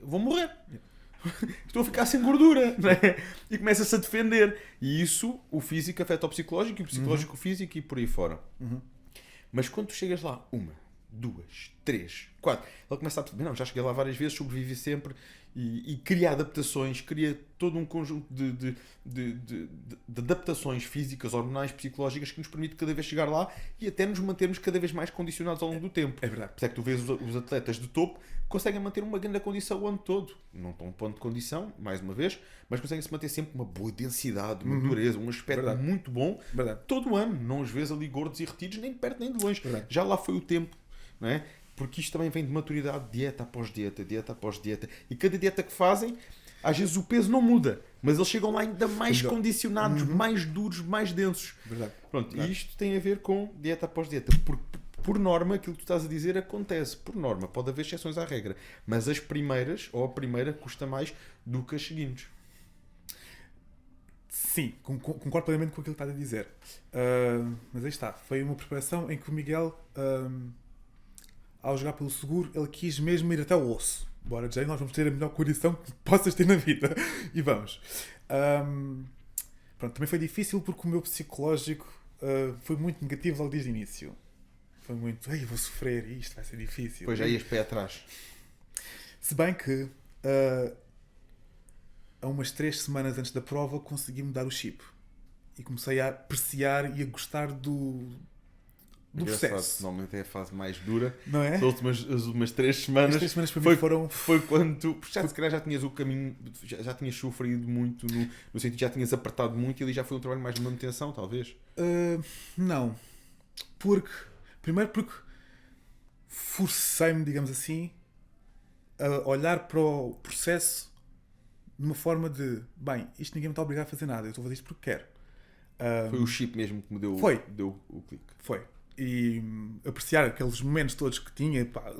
Vou morrer. Estou a ficar sem gordura. Não é? E começa-se a defender. E isso, o físico afeta o psicológico, e o psicológico o físico, e por aí fora. Mas quando tu chegas lá, 1, 2, 3, 4, ele começa a perceber, não, já cheguei lá várias vezes, sobrevivi sempre, e cria adaptações, cria todo um conjunto de adaptações físicas, hormonais, psicológicas, que nos permite cada vez chegar lá e até nos mantermos cada vez mais condicionados ao longo do tempo. É verdade. Por isso é que tu vês os atletas de topo conseguem manter uma grande condição o ano todo. Não estão a um ponto de condição, mais uma vez, mas conseguem se manter sempre uma boa densidade, uma dureza, um aspecto Verdade. muito bom. Verdade. Todo o ano. Não os vês ali gordos e retidos, nem de perto nem de longe. Verdade. Já lá foi o tempo, não é? Porque isto também vem de maturidade, dieta após dieta, dieta após dieta. E cada dieta que fazem, às vezes o peso não muda, mas eles chegam lá ainda mais Melhor. condicionados, mais duros, mais densos. Verdade. Pronto, Verdade. e isto tem a ver com dieta após dieta. Por norma, aquilo que tu estás a dizer acontece. Por norma, pode haver exceções à regra. Mas as primeiras, ou a primeira, custa mais do que as seguintes. Sim, concordo plenamente com aquilo que estás a dizer. Mas aí está. Foi uma preparação em que o Miguel, ao jogar pelo seguro, ele quis mesmo ir até o osso. Bora, Jay, nós vamos ter a melhor condição que possas ter na vida. E vamos. Pronto, também foi difícil porque o meu psicológico foi muito negativo logo desde o início. Foi muito, eu vou sofrer, isto vai ser difícil. Depois já ias pé atrás. Se bem que a umas 3 semanas antes da prova consegui mudar o chip e comecei a apreciar e a gostar do Engraçado, processo. normalmente é a fase mais dura. Não é? As últimas 3 semanas, As 3 semanas para mim foram. foi quando tu, se calhar já tinhas o caminho, já tinhas sofrido muito, no sentido que já tinhas apertado muito e ali já foi um trabalho mais de manutenção, talvez. Não. Primeiro porque forcei-me, digamos assim, a olhar para o processo de uma forma de, bem, isto ninguém me está a obrigar a fazer nada, eu estou a fazer isto porque quero. Foi o chip mesmo que me deu, Foi. deu o clique. Foi. E apreciar aqueles momentos todos que tinha, pá,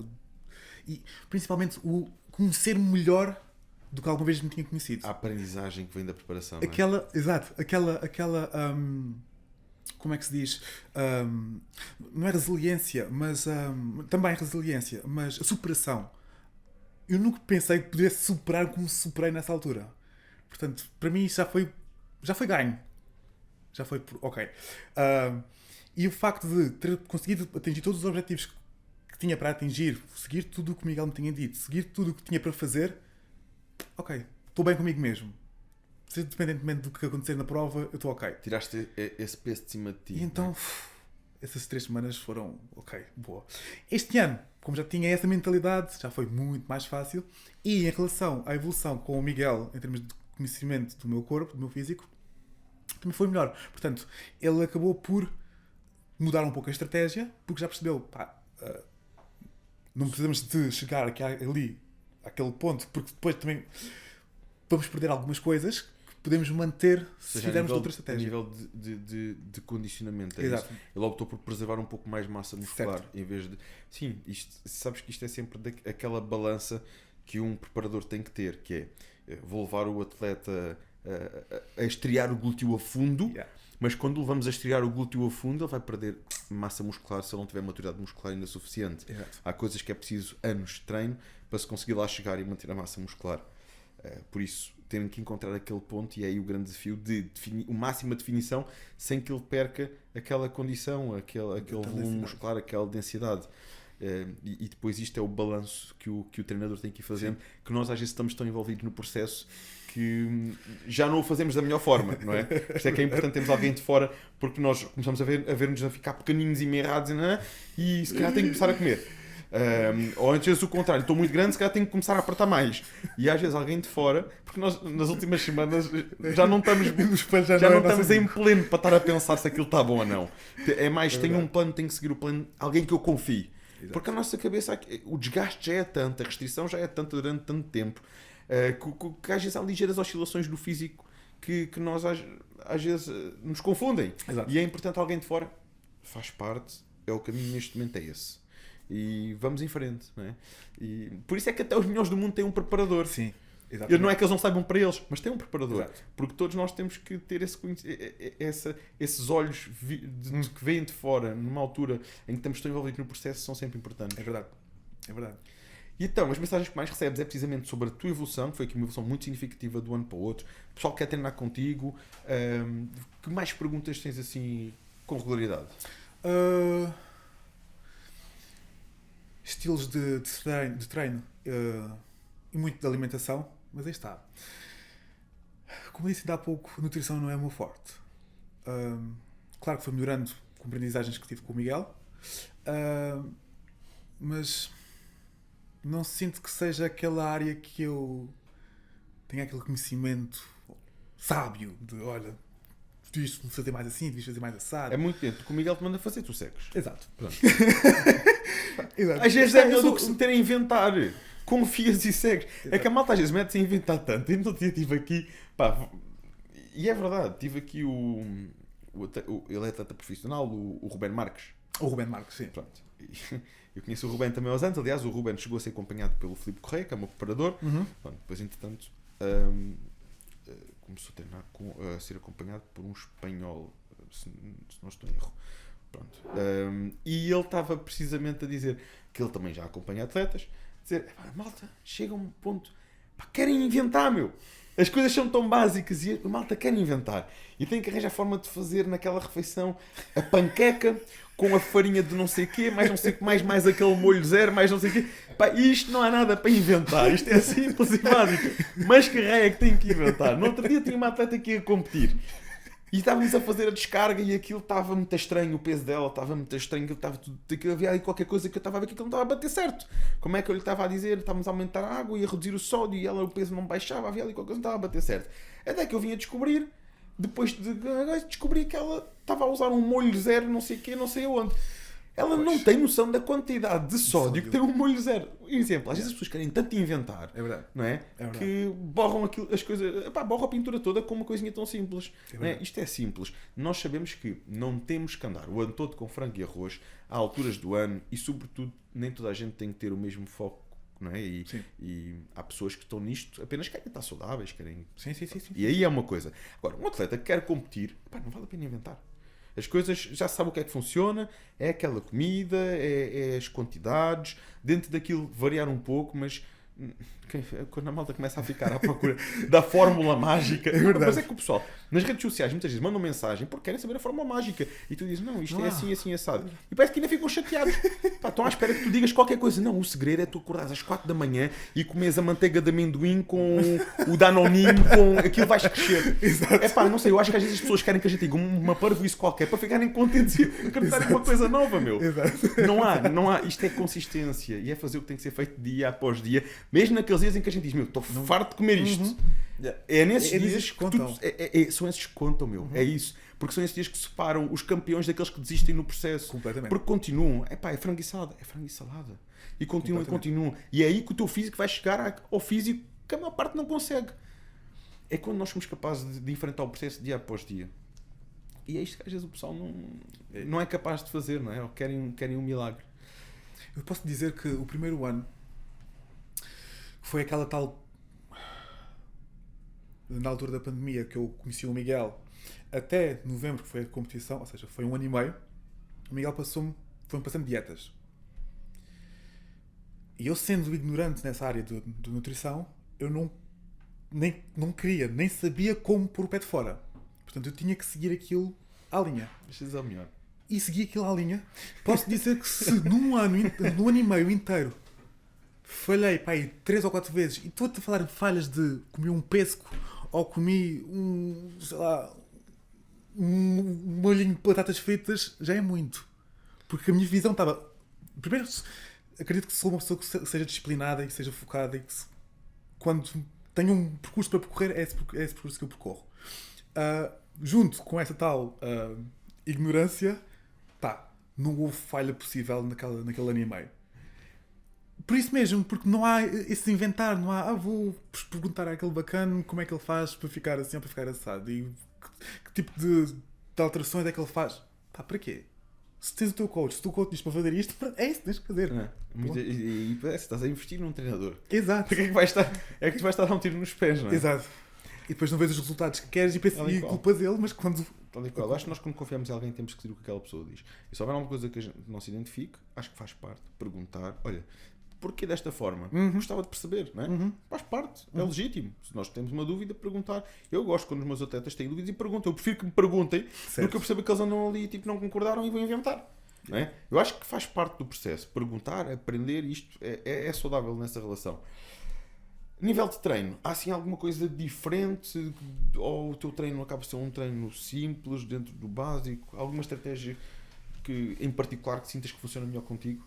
e principalmente o conhecer melhor do que alguma vez me tinha conhecido. A aprendizagem que vem da preparação. Não é? Aquela como é que se diz? Não é resiliência, mas também resiliência, mas a superação. Eu nunca pensei que pudesse superar como superei nessa altura. Portanto, para mim isso já foi ganho. Já foi ok. E o facto de ter conseguido atingir todos os objetivos que tinha para atingir, seguir tudo o que o Miguel me tinha dito, seguir tudo o que tinha para fazer, ok, estou bem comigo mesmo. Independentemente do que acontecer na prova, eu estou ok. Tiraste esse peso de cima de ti. E então, essas 3 semanas foram ok, boa. Este ano, como já tinha essa mentalidade, já foi muito mais fácil. E em relação à evolução com o Miguel, em termos de conhecimento do meu corpo, do meu físico, também foi melhor. Portanto, ele acabou por mudar um pouco a estratégia, porque já percebeu, pá, não precisamos de chegar ali, àquele ponto, porque depois também vamos perder algumas coisas que podemos manter se fizermos outra A estratégia. nível de condicionamento. É Exato. isso. Ele optou por preservar um pouco mais massa muscular. Certo. Em vez de. Sim, sabes que isto é sempre aquela balança que um preparador tem que ter, que é vou levar o atleta a estrear o glúteo a fundo, Yeah. mas quando o levamos a estrear o glúteo a fundo, ele vai perder massa muscular se ele não tiver maturidade muscular ainda suficiente. Exato. Há coisas que é preciso anos de treino para se conseguir lá chegar e manter a massa muscular. Por isso, terem que encontrar aquele ponto, e é aí o grande desafio de definir o máxima definição sem que ele perca aquela condição, aquele volume muscular, aquela densidade. E depois isto é o balanço que o treinador tem que ir fazendo, que nós às vezes estamos tão envolvidos no processo que já não o fazemos da melhor forma, não é? Isto é que é importante termos alguém de fora, porque nós começamos a ver-nos a ficar pequeninos e meirrados e se calhar tenho que começar a comer. Ou às vezes o contrário, estou muito grande, se calhar tenho que começar a apertar mais. E às vezes alguém de fora, porque nós nas últimas semanas já não estamos em pleno para estar a pensar se aquilo está bom ou não. É mais, tenho um plano, tenho que seguir o plano, alguém que eu confie. Porque a nossa cabeça, o desgaste já é tanto, a restrição já é tanta durante tanto tempo, que às vezes há ligeiras oscilações do físico que nós às vezes nos confundem. Exato. E é importante alguém de fora, faz parte, é o caminho neste momento, é esse. E vamos em frente, não é? E por isso é que até os melhores do mundo têm um preparador. Sim, exatamente. Não é que eles não saibam para eles, mas têm um preparador. Exato. Porque todos nós temos que ter esses olhos que vêm de fora, numa altura em que estamos tão envolvidos no processo, são sempre importantes. É verdade. É verdade. E então, as mensagens que mais recebes é precisamente sobre a tua evolução, que foi aqui uma evolução muito significativa de um ano para o outro. O pessoal que quer treinar contigo. Que mais perguntas tens assim com regularidade? Estilos de treino e muito de alimentação, mas aí está. Como disse ainda há pouco, nutrição não é o meu forte. Claro que foi melhorando com aprendizagens que tive com o Miguel, mas não sinto que seja aquela área que eu tenha aquele conhecimento sábio de, olha, devias fazer mais assim, devias fazer mais assado. É muito tempo que o Miguel te manda fazer, tu segues. Exato. Pronto. Exato. Às vezes é melhor do que se meter a inventar. Confias e segues. Exato. É que a malta às vezes mete-se a inventar tanto. E no outro dia estive aqui, pá, e é verdade, tive aqui ele é atleta profissional, o Ruben Marques. O Ruben Marques, sim. Pronto. Eu conheço o Ruben também aos anos. Aliás, o Ruben chegou a ser acompanhado pelo Filipe Correia, que é o meu preparador. Pronto, depois, entretanto, começou a treinar a ser acompanhado por um espanhol, se não estou em erro. Pronto. E ele estava precisamente a dizer que ele também já acompanha atletas, dizer, malta, chega a um ponto, pá, querem inventar, meu. As coisas são tão básicas e a malta quer inventar. E tem que arranjar a forma de fazer naquela refeição a panqueca com a farinha de não sei o quê, mais não sei o que, mais aquele molho zero, mais não sei o quê. Pá, isto não há nada para inventar. Isto é simples e básico. Mas que raio é que tem que inventar? No outro dia tinha uma atleta que ia competir. E estávamos a fazer a descarga e aquilo estava muito estranho, o peso dela estava muito estranho, havia ali qualquer coisa que eu estava a ver que aquilo não estava a bater certo. Como é que eu lhe estava a dizer? Estávamos a aumentar a água e a reduzir o sódio e o peso não baixava, havia ali qualquer coisa que não estava a bater certo. Até que eu vim a descobrir, depois de descobrir que ela estava a usar um molho zero, não sei o quê, não sei aonde. Ela não tem noção da quantidade de sódio que tem um molho zero. Exemplo, às vezes as pessoas querem tanto inventar, é verdade. Não é? É verdade. Que borram as coisas, borram a pintura toda com uma coisinha tão simples. Não é? Isto é simples. Nós sabemos que não temos que andar o ano todo com frango e arroz a alturas do ano e, sobretudo, nem toda a gente tem que ter o mesmo foco. Não é? E há pessoas que estão nisto apenas querem estar saudáveis, querem. Sim. E aí é uma coisa. Agora, um atleta que quer competir, não vale a pena inventar. As coisas já sabe o que é que funciona, é aquela comida, é as quantidades, dentro daquilo variar um pouco, mas quando a malta começa a ficar à procura da fórmula mágica, mas é que o pessoal nas redes sociais muitas vezes mandam mensagem porque querem saber a fórmula mágica e tu dizes, não, isto é assim, assim, assado. E parece que ainda ficam chateados. Estão à espera que tu digas qualquer coisa. Não, o segredo é tu acordares às 4 da manhã e comes a manteiga de amendoim com o danoninho, com aquilo vais crescer. Não sei, eu acho que às vezes as pessoas querem que a gente diga uma parvoíce qualquer para ficarem contentes e acreditarem uma coisa nova, meu. Não há. Isto é consistência e é fazer o que tem que ser feito dia após dia, mesmo naqueles dias em que a gente diz, meu, estou farto de comer isto. É nesses dias que contam. São esses que contam, meu. É isso. Porque são esses dias que separam os campeões daqueles que desistem no processo. Completamente. Porque continuam. É frango e salada. É frango e salada. E continuam. E é aí que o teu físico vai chegar ao físico que a maior parte não consegue. É quando nós somos capazes de enfrentar o processo dia após dia. E é isto que às vezes o pessoal não é capaz de fazer, não é? Ou querem um milagre. Eu posso dizer que o primeiro ano foi aquela tal, na altura da pandemia, que eu conheci o Miguel, até novembro, que foi a competição, ou seja, foi 1 ano e meio, o Miguel foi-me passando dietas. E eu, sendo ignorante nessa área de nutrição, eu não não queria, nem sabia como pôr o pé de fora. Portanto, eu tinha que seguir aquilo à linha. Mas é o melhor. E segui aquilo à linha. Posso dizer que se num ano e meio inteiro falhei, pá, aí 3 ou 4 vezes, e estou-te a falar de falhas de comi um pêssego ou comi sei lá, um molhinho de batatas fritas, já é muito. Porque a minha visão estava... Primeiro, acredito que sou uma pessoa que seja disciplinada e que seja focada e que quando tenho um percurso para percorrer, é esse percurso que eu percorro. Junto com essa tal ignorância, não houve falha possível naquele ano e meio. Por isso mesmo, porque não há esse inventar, não há, vou perguntar àquele bacana como é que ele faz para ficar assim ou para ficar assado. E que tipo de alterações é que ele faz. Para quê? Se tens o teu coach, se o teu coach diz para fazer isto, é isso que tens que fazer. E parece que estás a investir num treinador. Exato. Porque é que tu vais estar a dar um tiro nos pés, não é? Exato. E depois não vês os resultados que queres e pensas e culpas ele, mas quando... Acho que nós, quando confiamos em alguém, temos que seguir o que aquela pessoa diz. E se houver alguma coisa que a gente não se identifique, acho que faz parte. Perguntar, olha, porquê desta forma? Gostava de perceber, não é? Faz parte, é legítimo. Se nós temos uma dúvida, perguntar. Eu gosto quando os meus atletas têm dúvidas e perguntam. Eu prefiro que me perguntem do que eu percebo que eles andam ali e não concordaram e vão inventar. Não é? Eu acho que faz parte do processo. Perguntar, aprender, isto é saudável nessa relação. Nível de treino, há assim alguma coisa diferente? Ou o teu treino acaba por ser um treino simples, dentro do básico? Alguma estratégia que, em particular que sintas que funciona melhor contigo?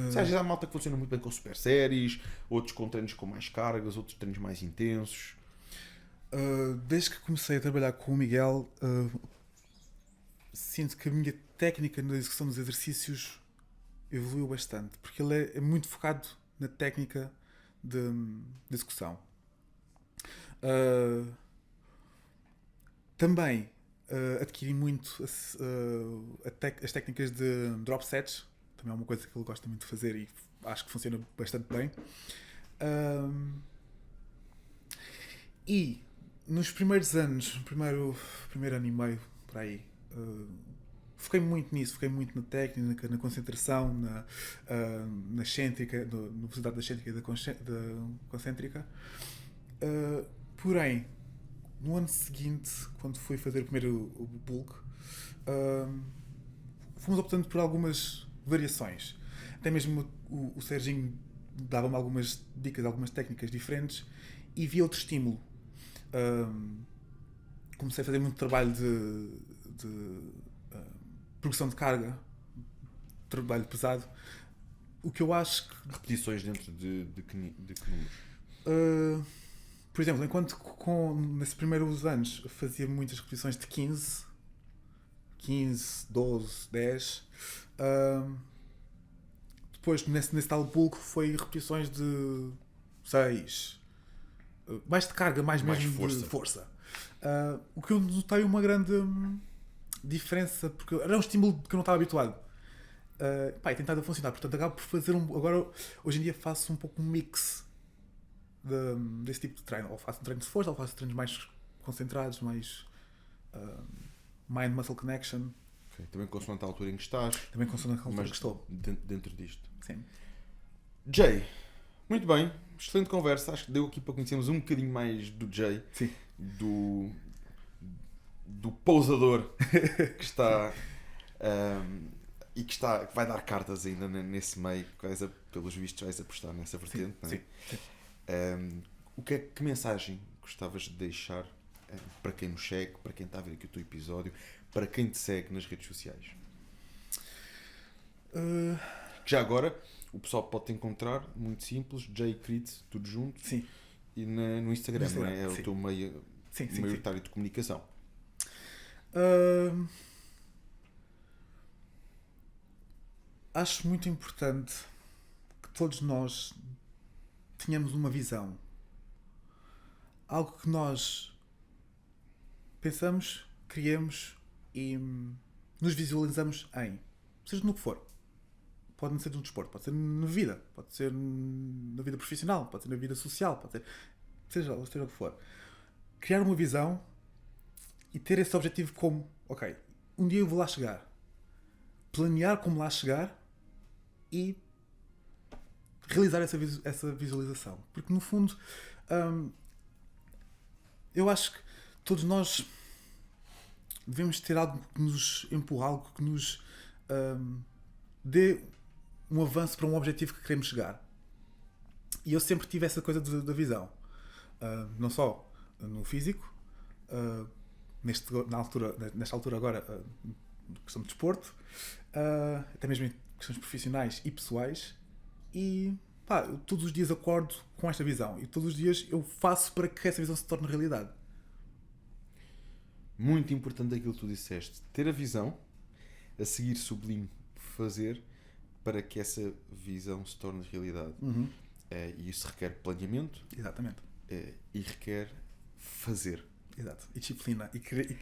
Às vezes há malta que funciona muito bem com super séries, outros com treinos com mais cargas, outros treinos mais intensos. Desde que comecei a trabalhar com o Miguel, sinto que a minha técnica na execução dos exercícios evoluiu bastante, porque ele é muito focado na técnica de execução. Também adquiri muito as técnicas de drop sets. Também é uma coisa que ele gosta muito de fazer e acho que funciona bastante bem. E nos primeiros anos, primeiro ano e meio, por aí, foquei muito nisso, foquei muito na técnica, na concentração, na excêntrica, na velocidade da excêntrica e da concêntrica. Porém, no ano seguinte, quando fui fazer o primeiro bulk, fomos optando por algumas variações. Até mesmo o Serginho dava-me algumas dicas, algumas técnicas diferentes e vi outro estímulo. Comecei a fazer muito trabalho de progressão de carga, trabalho pesado, o que eu acho que... Repetições dentro de que números? Por exemplo, enquanto nesses primeiros anos fazia muitas repetições de 15, 12, 10, depois nesse tal bulk foi repetições de 6, mais de carga, mais mesmo de força. O que eu notei uma grande diferença, porque era um estímulo que eu não estava habituado. E tentado funcionar, portanto acabo por fazer agora, hoje em dia faço um pouco um mix desse tipo de treino, ou faço um treino de força, ou faço treinos mais concentrados, mais mind-muscle connection. Okay. Também consoante a altura em que estás. Também consoante a altura em que estou. Dentro disto. Sim. Jay, muito bem, excelente conversa, acho que deu aqui para conhecermos um bocadinho mais do Jay. Sim. Do pousador que está e que vai dar cartas ainda nesse meio, pelos vistos vais apostar nessa vertente. Sim, não é? Que mensagem gostavas de deixar para quem nos segue, para quem está a ver aqui o teu episódio, para quem te segue nas redes sociais? Já agora o pessoal pode te encontrar, muito simples, Jay Crit, tudo junto. Sim. E no Instagram, não é? É sim. o teu meio maioritário de comunicação. Acho muito importante que todos nós tenhamos uma visão. Algo que nós pensamos, criamos e nos visualizamos em. Seja no que for. Pode não ser no desporto, pode ser na vida, pode ser na vida profissional, pode ser na vida social, pode ser... Seja o que for. Criar uma visão e ter esse objetivo como, ok, um dia eu vou lá chegar. Planear como lá chegar e realizar essa visualização. Porque, no fundo, Eu acho que todos nós devemos ter algo que nos empurre, algo que nos dê um avanço para um objetivo que queremos chegar. E eu sempre tive essa coisa da visão. Não só no físico, nesta altura agora, questão de desporto, até mesmo em questões profissionais e pessoais. E eu todos os dias acordo com esta visão. E todos os dias eu faço para que essa visão se torne realidade. Muito importante aquilo que tu disseste. Ter a visão, a seguir sublime fazer para que essa visão se torne realidade. E isso requer planeamento. Exatamente. E requer fazer. Exato. E disciplina. E querer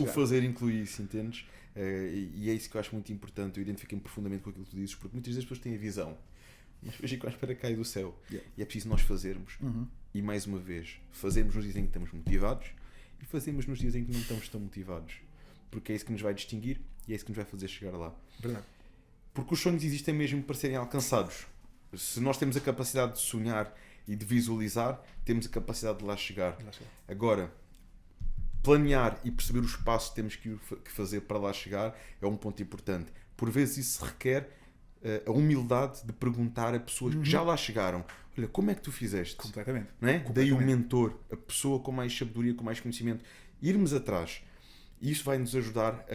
o fazer inclui isso, entendes? E é isso que eu acho muito importante. Eu identifico-me profundamente com aquilo que tu dizes, porque muitas das pessoas têm a visão, mas depois ficam à espera que caia do céu. Yeah. E é preciso nós fazermos. E mais uma vez, fazemos nos dias em que estamos motivados e fazemos nos dias em que não estamos tão motivados. Porque é isso que nos vai distinguir e é isso que nos vai fazer chegar lá. Verdade. Porque os sonhos existem mesmo para serem alcançados. Se nós temos a capacidade de sonhar e de visualizar, temos a capacidade de lá chegar. Agora, planear e perceber os passos que temos que fazer para lá chegar é um ponto importante. Por vezes isso requer a humildade de perguntar a pessoas que já lá chegaram: olha, como é que tu fizeste? Completamente. Não é? Completamente. Daí o mentor, a pessoa com mais sabedoria, com mais conhecimento. Irmos atrás. E isso vai nos ajudar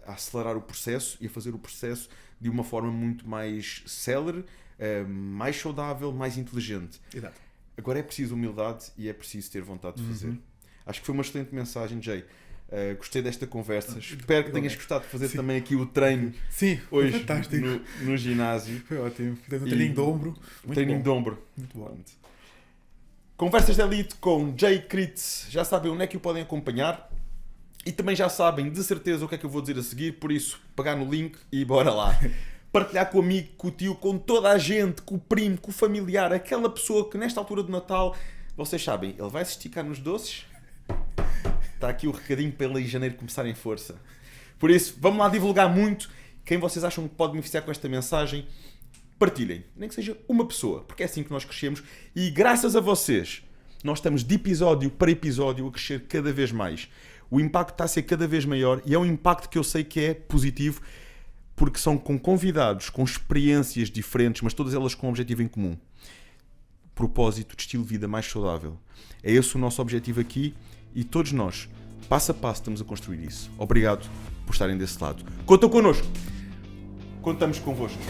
a acelerar o processo e a fazer o processo de uma forma muito mais célere, mais saudável, mais inteligente. Exato. Agora é preciso humildade e é preciso ter vontade de fazer. Acho que foi uma excelente mensagem, Jay. Gostei desta conversa. Espero que tenhas gostado de fazer também aqui o treino. Sim, hoje fantástico. No ginásio. Foi ótimo. Fizemos um treininho de ombro. Treininho de ombro. Muito bom. Conversas de Elite com Jay Kritz. Já sabem onde é que o podem acompanhar. E também já sabem de certeza o que é que eu vou dizer a seguir. Por isso, pegar no link e bora lá. Partilhar com o amigo, com o tio, com toda a gente, com o primo, com o familiar. Aquela pessoa que nesta altura de Natal, vocês sabem, ele vai se esticar nos doces. Está aqui o recadinho para ele em janeiro começar em força. Por isso, vamos lá divulgar muito. Quem vocês acham que pode beneficiar com esta mensagem, partilhem. Nem que seja uma pessoa, porque é assim que nós crescemos. E graças a vocês, nós estamos de episódio para episódio a crescer cada vez mais. O impacto está a ser cada vez maior e é um impacto que eu sei que é positivo, porque são com convidados, com experiências diferentes, mas todas elas com um objetivo em comum. Propósito de estilo de vida mais saudável. É esse o nosso objetivo aqui e todos nós, passo a passo, estamos a construir isso. Obrigado por estarem desse lado. Contam connosco. Contamos convosco.